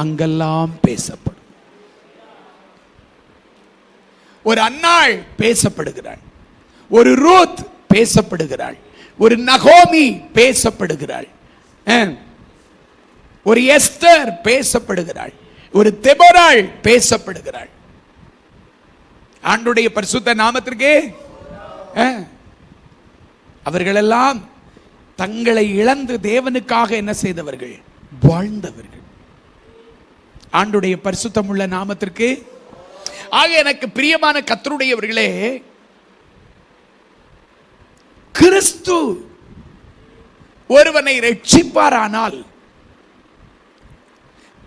அங்கெல்லாம் பேசப்படும். ஒரு அன்னாள் பேசப்படுகிறாள், ஒரு ரூத் பேசப்படுகிறாள், ஒரு நகோமி பேசப்படுகிறாள், ஒரு எஸ்தர் பேசப்படுகிறாள், ஒரு தெபோராள் பேசப்படுகிறாள். ஆண்டுடைய பரிசுத்த நாமத்திற்கு அவர்களெல்லாம் தங்களை இழந்து தேவனுக்காக என்ன செய்தவர்கள்? வாழ்ந்தவர்கள். ஆண்டுடைய பரிசுத்தமுள்ள நாமத்திற்கு. ஆக எனக்கு பிரியமான கர்த்தருடையவர்களே, கிறிஸ்து ஒருவனை ரட்சிப்பாரானால்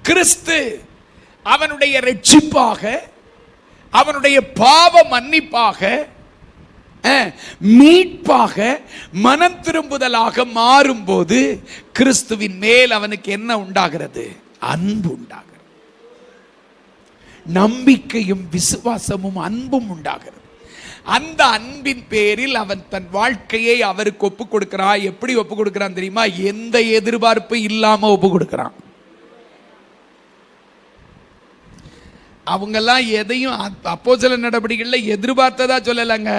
கிறிஸ்து அவனுடைய ரட்சிப்பாக, அவனுடைய பாவ மன்னிப்பாக, மீட்பாக, மனம் திரும்புதலாக மாறும்போது கிறிஸ்துவின் மேல் அவனுக்கு என்ன உண்டாகிறது? அன்பு உண்டாகிறது. நம்பிக்கையும் விசுவாசமும் அன்பும் உண்டாகிறது. அந்த அன்பின் பேரில் அவன் தன் வாழ்க்கையை அவருக்கு ஒப்பு கொடுக்கிறான். எப்படி ஒப்பு கொடுக்கிறான் தெரியுமா? எந்த எதிர்பார்ப்பு இல்லாம ஒப்பு கொடுக்கிறான். அவங்கெல்லாம் எதையும் அப்போஸ்தலர் நடவடிக்கைகளில் எதிர்பார்த்ததா சொல்லலைங்க.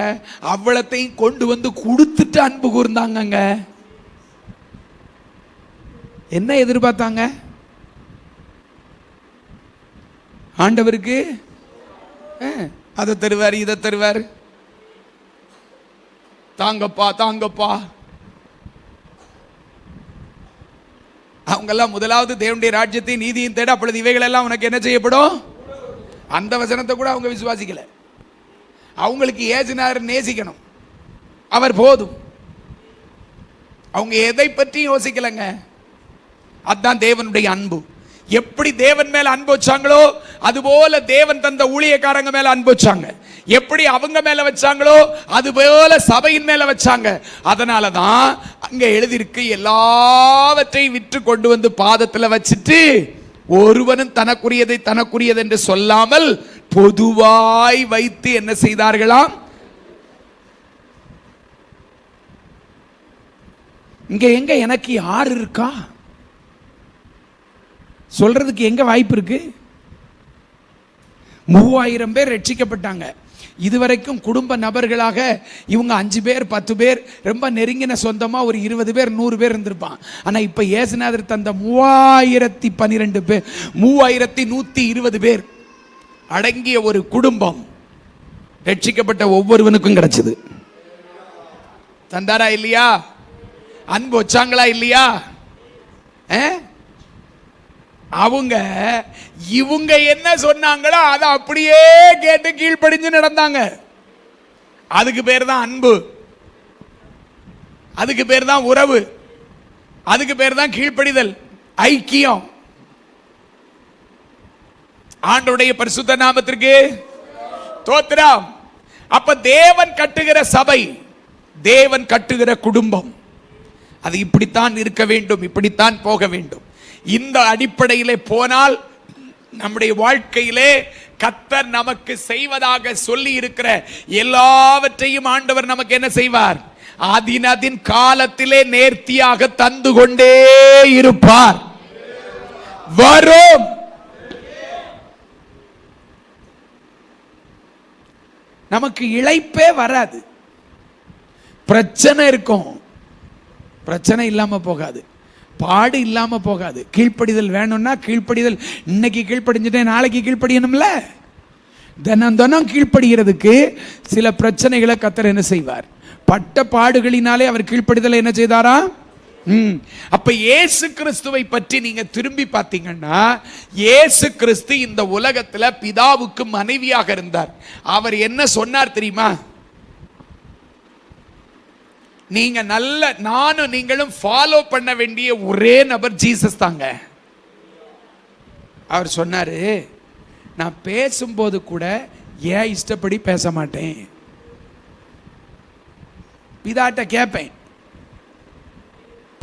அவ்வளத்தையும் கொண்டு வந்து கொடுத்துட்டு அன்பு கூர்ந்தாங்க. என்ன எதிர்பார்த்தாங்க? ஆண்டவருக்கு அதை தருவார், இதை தருவார், தாங்கப்பா தாங்கப்பா. அவங்கெல்லாம் முதலாவது தேவனுடைய ராஜ்யத்தை நீதியும் தேட, அப்பொழுது இவைகள் எல்லாம் உனக்கு என்ன செய்யப்படும்? அந்த வசனத்தை கூட அவங்க விசுவாசிக்கல. அவங்களுக்கு ஏசுனார் நேசிக்கணும், அவர் போதும். அவங்க எதை பற்றி யோசிக்கலங்க. அதுதான் தேவனுடைய அன்பு. எப்படி தேவன் மேல அன்பு வச்சாங்களோ அதுபோல தேவன் தந்த ஊழியக்காரங்க மேல அன்பு வச்சாங்க. எப்படி அவங்க மேல வச்சாங்களோ அதுபோல சபையின் மேல வச்சாங்க. அதனாலதான் அங்க எழுதியிருக்கு, எல்லாவற்றையும் விற்று கொண்டு வந்து பாதத்தில் வச்சுட்டு ஒருவனும் தனக்குரியதை தனக்குரியது என்று சொல்லாமல் பொதுவாய் வைத்து என்ன செய்தார்களாம்? இங்க எங்க எனக்கு யார் இருக்கா சொல்றதுக்கு எங்க வாய்ப்பு இருக்கு? 3000 பேர் ரட்சிக்கப்பட்டாங்க. இதுவரைக்கும் குடும்ப நபர்களாக இவங்க 5 பேர் 10 பேர், ரொம்ப நெருங்கின சொந்தமா ஒரு 20 பேர் 100 பேர் இருந்திருப்பான். ஆனா இப்ப இயேசுநாதர் தந்த 3012 பேர், 3120 பேர் அடங்கிய ஒரு குடும்பம் ரட்சிக்கப்பட்ட ஒவ்வொருவனுக்கும் கிடைச்சது. தந்தாரா இல்லையா? அன்பு வச்சாங்களா இல்லையா? அவங்க இவங்க என்ன சொன்னாங்களோ அதை அப்படியே கேட்டு கீழ்ப்படிஞ்சு நடந்தாங்க. அதுக்கு பேர் தான் அன்பு, அதுக்கு பேர் தான் உறவு, அதுக்கு பேர் தான் கீழ்ப்படிதல், ஐக்கியம். ஆண்டவருடைய பரிசுத்த நாமத்திற்கு ஸ்தோத்திரம். அப்ப தேவன் கட்டுகிற சபை, தேவன் கட்டுகிற குடும்பம், அது இப்படித்தான் இருக்க வேண்டும், இப்படித்தான் போக வேண்டும். இந்த அடிப்படையிலே போனால் நம்முடைய வாழ்க்கையிலே கர்த்தர் நமக்கு செய்வதாக சொல்லி இருக்கிற எல்லாவற்றையும் ஆண்டவர் நமக்கு என்ன செய்வார்? அதின் காலத்திலே நேர்த்தியாக தந்து கொண்டே இருப்பார். வரும். நமக்கு இளைப்பே வராது. பிரச்சனை இருக்கும், பிரச்சனை இல்லாம போகாது, பாடு இல்லாம போகாது. கீழ்ப்படிதல் வேணும்னா கீழ்ப்படிதல், இன்னைக்கு கீழ்ப்படிஞ்சுட்டே நாளைக்கு கீழ்ப்படியணும்ல. தினம் தினம் கீழ்ப்படுகிறதுக்கு சில பிரச்சனைகளை கர்த்தர் என்ன செய்வார்? பட்ட பாடுகளினாலே அவர் கீழ்ப்படிதலை என்ன செய்தாரா? அப்ப இயேசு கிறிஸ்துவை பற்றி நீங்க திரும்பி பார்த்தீங்கன்னா, இயேசு கிறிஸ்து இந்த உலகத்துல பிதாவுக்கு மனைவியாக இருந்தார். அவர் என்ன சொன்னார் தெரியுமா? நீங்க நல்ல, நானும் நீங்களும் ஃபாலோ பண்ண வேண்டிய ஒரே நபர் ஜீசஸ் தாங்க. அவர் சொன்னாரு, நான் பேசும்போது கூட ஏன் இஷ்டப்படி பேச மாட்டேன், பிதாட்ட கேட்பேன்,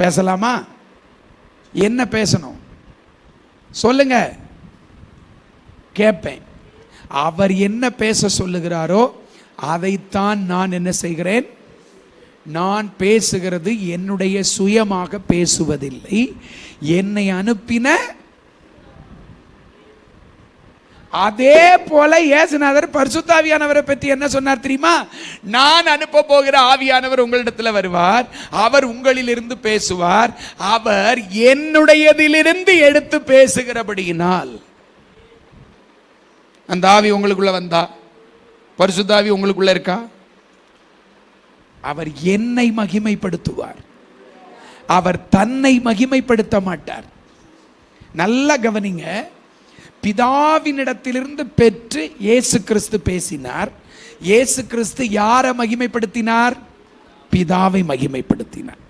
பேசலாமா, என்ன பேசணும், சொல்லுங்க, கேட்பேன். அவர் என்ன பேச சொல்லுகிறாரோ அதைத்தான் நான் என்ன செய்கிறேன்? நான் பேசுகிறது என்னுடைய சுயமாக பேசுவதில்லை, என்னை அனுப்பின. அதே போல இயேசுநாதர் பரிசுத்த ஆவியானவரை பற்றி என்ன சொன்னார் தெரியுமா? நான் அனுப்ப போகிற ஆவியானவர் உங்களிடத்தில் வருவார், அவர் உங்களிலிருந்து பேசுவார், அவர் என்னுடையதிலிருந்து எடுத்து பேசுகிறபடியினால். அந்த ஆவி உங்களுக்குள்ள வந்தா, பரிசுத்த ஆவி உங்களுக்குள்ள இருக்கா, அவர் என்னை மகிமைப்படுத்துவார், அவர் தன்னை மகிமைப்படுத்த மாட்டார். நல்லா கவனிங்க, பிதாவினிடத்திலிருந்து பெற்று இயேசு கிறிஸ்து பேசினார். இயேசு கிறிஸ்து யாரை மகிமைப்படுத்தினார்? பிதாவை மகிமைப்படுத்தினார்.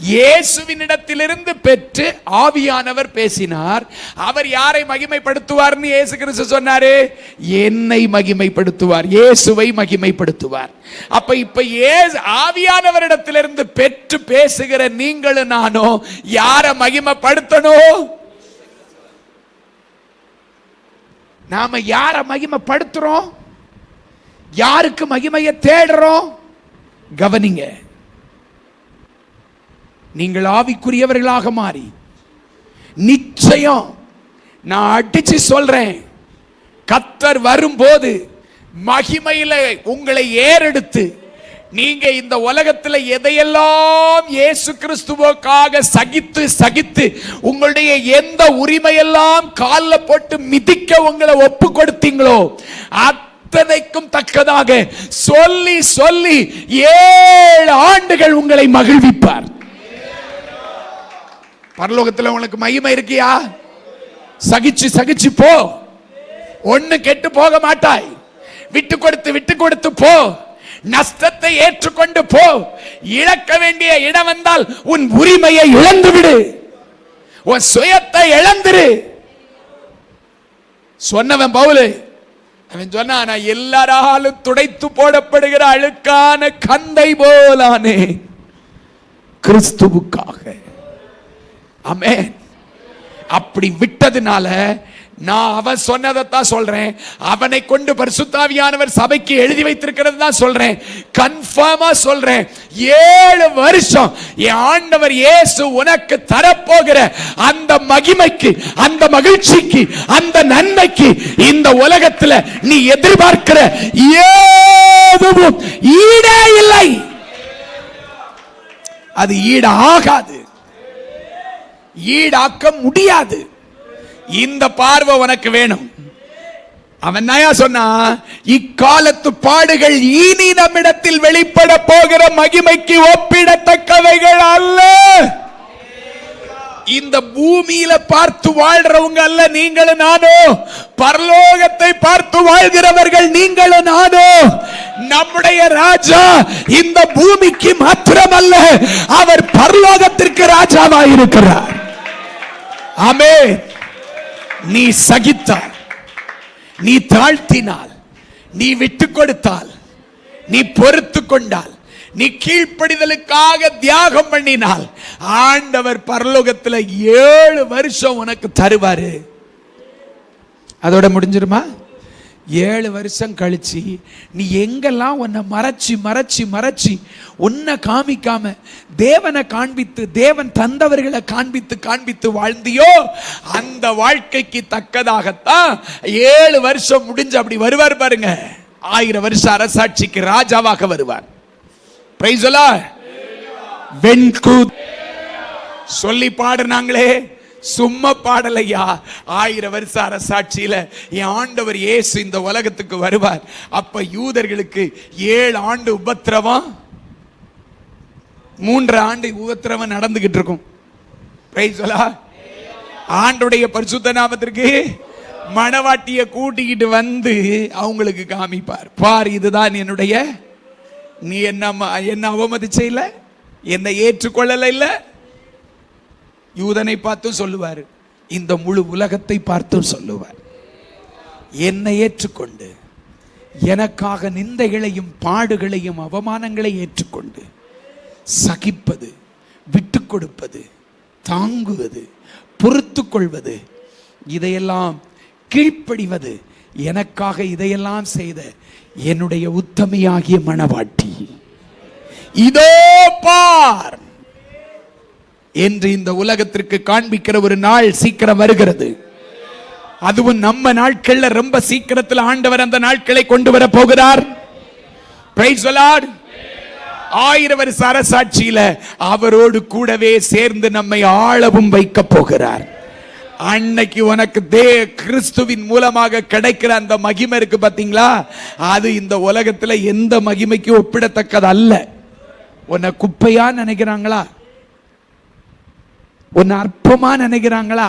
இயேசுவினிடத்திலிருந்து பெற்று ஆவியானவர் பேசினார். அவர் யாரை மகிமைப்படுத்துவார்னு இயேசு கிறிஸ்து சொன்னாரு? என்னை மகிமைப்படுத்துவார், இயேசுவை மகிமைப்படுத்துவார். இப்ப ஆவியானவரிடத்திலிருந்து பெற்று பேசுகிற நீங்களும் நானும் யாரை மகிமைப்படுத்தணும்? நாம யாரை மகிமைப்படுத்துறோம்? யாருக்கு மகிமையை தேடுறோம்? கவனிங்க, நீங்கள் ஆவிக்குரியவர்களாக மாறி நிச்சயம் நான் அடிச்சு சொல்றேன், கர்த்தர் வரும்போது மகிமையில உங்களை ஏறெடுத்து நீங்க இந்த உலகத்தில் எதையெல்லாம் இயேசு கிறிஸ்துவுக்காக சகித்து சகித்து உங்களுடைய எந்த உரிமையெல்லாம் காலில் போட்டு மிதிக்க உங்களை ஒப்பு கொடுத்தீங்களோ அத்தனைக்கும் தக்கதாக சொல்லி சொல்லி 7 ஆண்டுகள் உங்களை மகிழ்விப்பார். பரலோகத்தில் உங்களுக்கு மகிமை இருக்கியா? சகிச்சு சகிச்சு போ, ஒண்ணு கெட்டு போக மாட்டாய். விட்டு கொடுத்து போ, நஷ்டத்தை ஏற்றுக்கொண்டு போ. இழக்க வேண்டிய இடம் வந்தால் உன் உரிமையை இழந்து விடு, உன் சுயத்தை இழந்துரு. சொன்னவன் பவுல், அவன் சொன்னா, நான் எல்லாராலும் துடைத்து போடப்படுகிற அழுக்கான கந்தை போலானே கிறிஸ்துவுக்காக. ஆமென். அப்படி விட்டதுனால நான் அவன் சொன்னதைத்தான் சொல்றேன், அவனை கொண்டு பரிசுத்த ஆவியானவர் சபைக்கு எழுதி வைத்திருக்கிறது தான் சொல்றேன், கன்ஃபார்மா சொல்றேன். 7 வருஷம் என் ஆண்டவர் இயேசு உனக்கு தரப்போகிற அந்த மகிமைக்கு, அந்த மகிழ்ச்சிக்கு, அந்த நன்மைக்கு இந்த உலகத்தில் நீ எதிர்பார்க்கிற எதுவும் ஈடே இல்லை. அது ஈடு ஆகாது, ஈடாக்க முடியாது. இந்த பார்வை உனக்கு வேணும். அவன் நயா சொன்னா, இக்காலத்து பாடுகள் இனி நம்மிடத்தில் வெளிப்பட போகிற மகிமைக்கு ஒப்பிடத்தக்கவைகள் அல்ல. இந்த பூமியில பார்த்து வாழ்றவங்க அல்ல நீங்களும் நானும், பரலோகத்தை பார்த்து வாழ்கிறவர்கள் நீங்களும் நானும். நம்முடைய ராஜா இந்த பூமிக்கு மாத்திரமல்ல, அவர் பரலோகத்திற்கு ராஜாவாக இருக்கிறார். ஆமென். நீ சகித்தால், நீ தாழ்த்தினால், நீ விட்டு கொடுத்தால், நீ பொறுத்து கொண்டால், நீ கீழ்ப்படிதலுக்காக தியாகம் பண்ணினால் ஆண்டவர் பரலோகத்தில் 7 வருஷம் உனக்கு தருவாரு. அதோட முடிஞ்சிருமா? 7 வருஷம் கழிச்சு நீ எங்கெல்லாம் உன்னை மறைச்சி மறைச்சி மறைச்சி உன்னை காமிக்காம தேவனை காண்பித்து, தேவன் தந்தவர்களை காண்பித்து காண்பித்து வாழ்ந்தியோ அந்த வாழ்க்கைக்கு தக்கதாகத்தான் 7 வருஷம் முடிஞ்சு அப்படி வருவார் பாருங்க. 1000 வருஷம் அரசாட்சிக்கு ராஜாவாக வருவார். Praise the Lord. வெண்கு சொல்லி பாடுனாங்களே, சும்மா பாடலையா. 1000 வருஷ அரசாட்சியில என் ஆண்டவர் இயேசு இந்த உலகத்துக்கு வருவார். அப்ப யூதர்களுக்கு 7 ஆண்டு உபத்திரவம், 3 ஆண்டு உபத்திரவம் நடந்துகிட்டு இருக்கும். Praise the Lord. ஆண்டுடைய பரிசுத்த நாமத்திற்கு மணவாட்டிய கூட்டிக்கிட்டு வந்து அவங்களுக்கு காமிப்பார். பார், இதுதான் என்னுடைய, நீ என்ன அவமதிச்ச இல்ல, என்னை ஏற்றுக்கொள்ளல இல்ல. யூதனை பார்த்தும் சொல்லுவார், இந்த முழு உலகத்தை பார்த்தும் சொல்லுவார், என்னை ஏற்றுக்கொண்டு எனக்காக நிந்தைகளையும் பாடுகளையும் அவமானங்களை ஏற்றுக்கொண்டு சகிப்பது, விட்டு கொடுப்பது, தாங்குவது, பொறுத்து கொள்வது இதையெல்லாம் கீழ்ப்படிவது எனக்காக இதையெல்லாம் செய்த என்னுடைய உத்தமையாகிய மணவாட்டி இதோ பார் என்று இந்த உலகத்திற்கு காண்பிக்கிற ஒரு நாள் சீக்கிரம் வருகிறது. அதுவும் நம்ம நாட்கள்ல ரொம்ப சீக்கிரத்தில் ஆண்டவர் அந்த நாட்களை கொண்டு வர போகிறார். Praise the Lord. 1000 வருஷ அரசாட்சியில அவரோடு கூடவே சேர்ந்து நம்மை ஆளவும் வைக்க போகிறார். அன்னைக்கு உனக்கு கிறிஸ்துவின் மூலமாக கிடைக்கிற அந்த மகிமை இருக்கு பாத்தீங்களா, அது இந்த உலகத்துல எந்த மகிமைக்கு ஒப்பிடத்தக்கது அல்ல. உன்னை குப்பையா நினைக்கிறாங்களா? உன்னை அற்பமா நினைக்கிறாங்களா?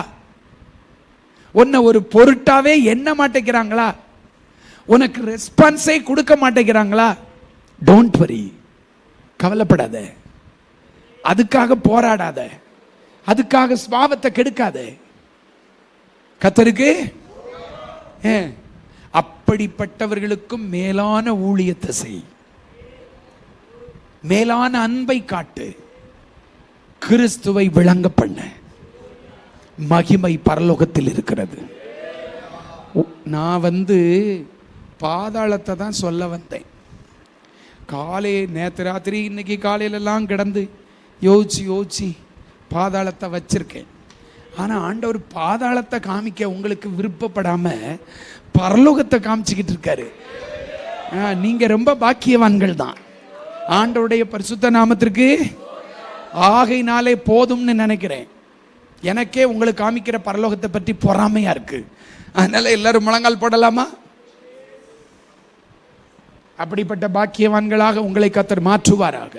உன்னை ஒரு பொருட்டாவே எண்ண மாட்டேங்கிறாங்களா? உனக்கு ரெஸ்பான்ஸே கொடுக்க மாட்டேங்கிறாங்களா? டோன்ட் வரி, கவலைப்படாத, அதுக்காக போராடாத, அதுக்காக சுபாவத்தை கெடுக்காத. கர்த்தருக்கு அப்படிப்பட்டவர்களுக்கும் மேலான ஊழியத்தை செய், மேலான அன்பை காட்டு, கிறிஸ்துவை விளங்க பண்ண. மகிமை பரலோகத்தில் இருக்கிறது. நான் பாதாளத்தை தான் சொல்ல வந்தேன். நேற்று ராத்திரி இன்னைக்கு காலையிலெல்லாம் கிடந்து யோசிச்சு பாதாளத்தை வச்சிருக்கேன். ஆனால் ஆண்டவர் பாதாளத்தை காமிக்க உங்களுக்கு விருப்பப்படாம பரலோகத்தை காமிச்சுக்கிட்டு இருக்காரு. நீங்க ரொம்ப பாக்கியவான்கள் தான். ஆண்டவருடைய பரிசுத்த நாமத்திற்கு ஆகையினாலே போதும்னு நினைக்கிறேன். எனக்கே உங்களுக்கு காமிக்கிற பரலோகத்தை பற்றி பொறாமையா இருக்கு. அதனால எல்லாரும் முழங்கால் போடலாமா? அப்படிப்பட்ட பாக்கியவான்களாக உங்களை கர்த்தர் மாற்றுவாராக.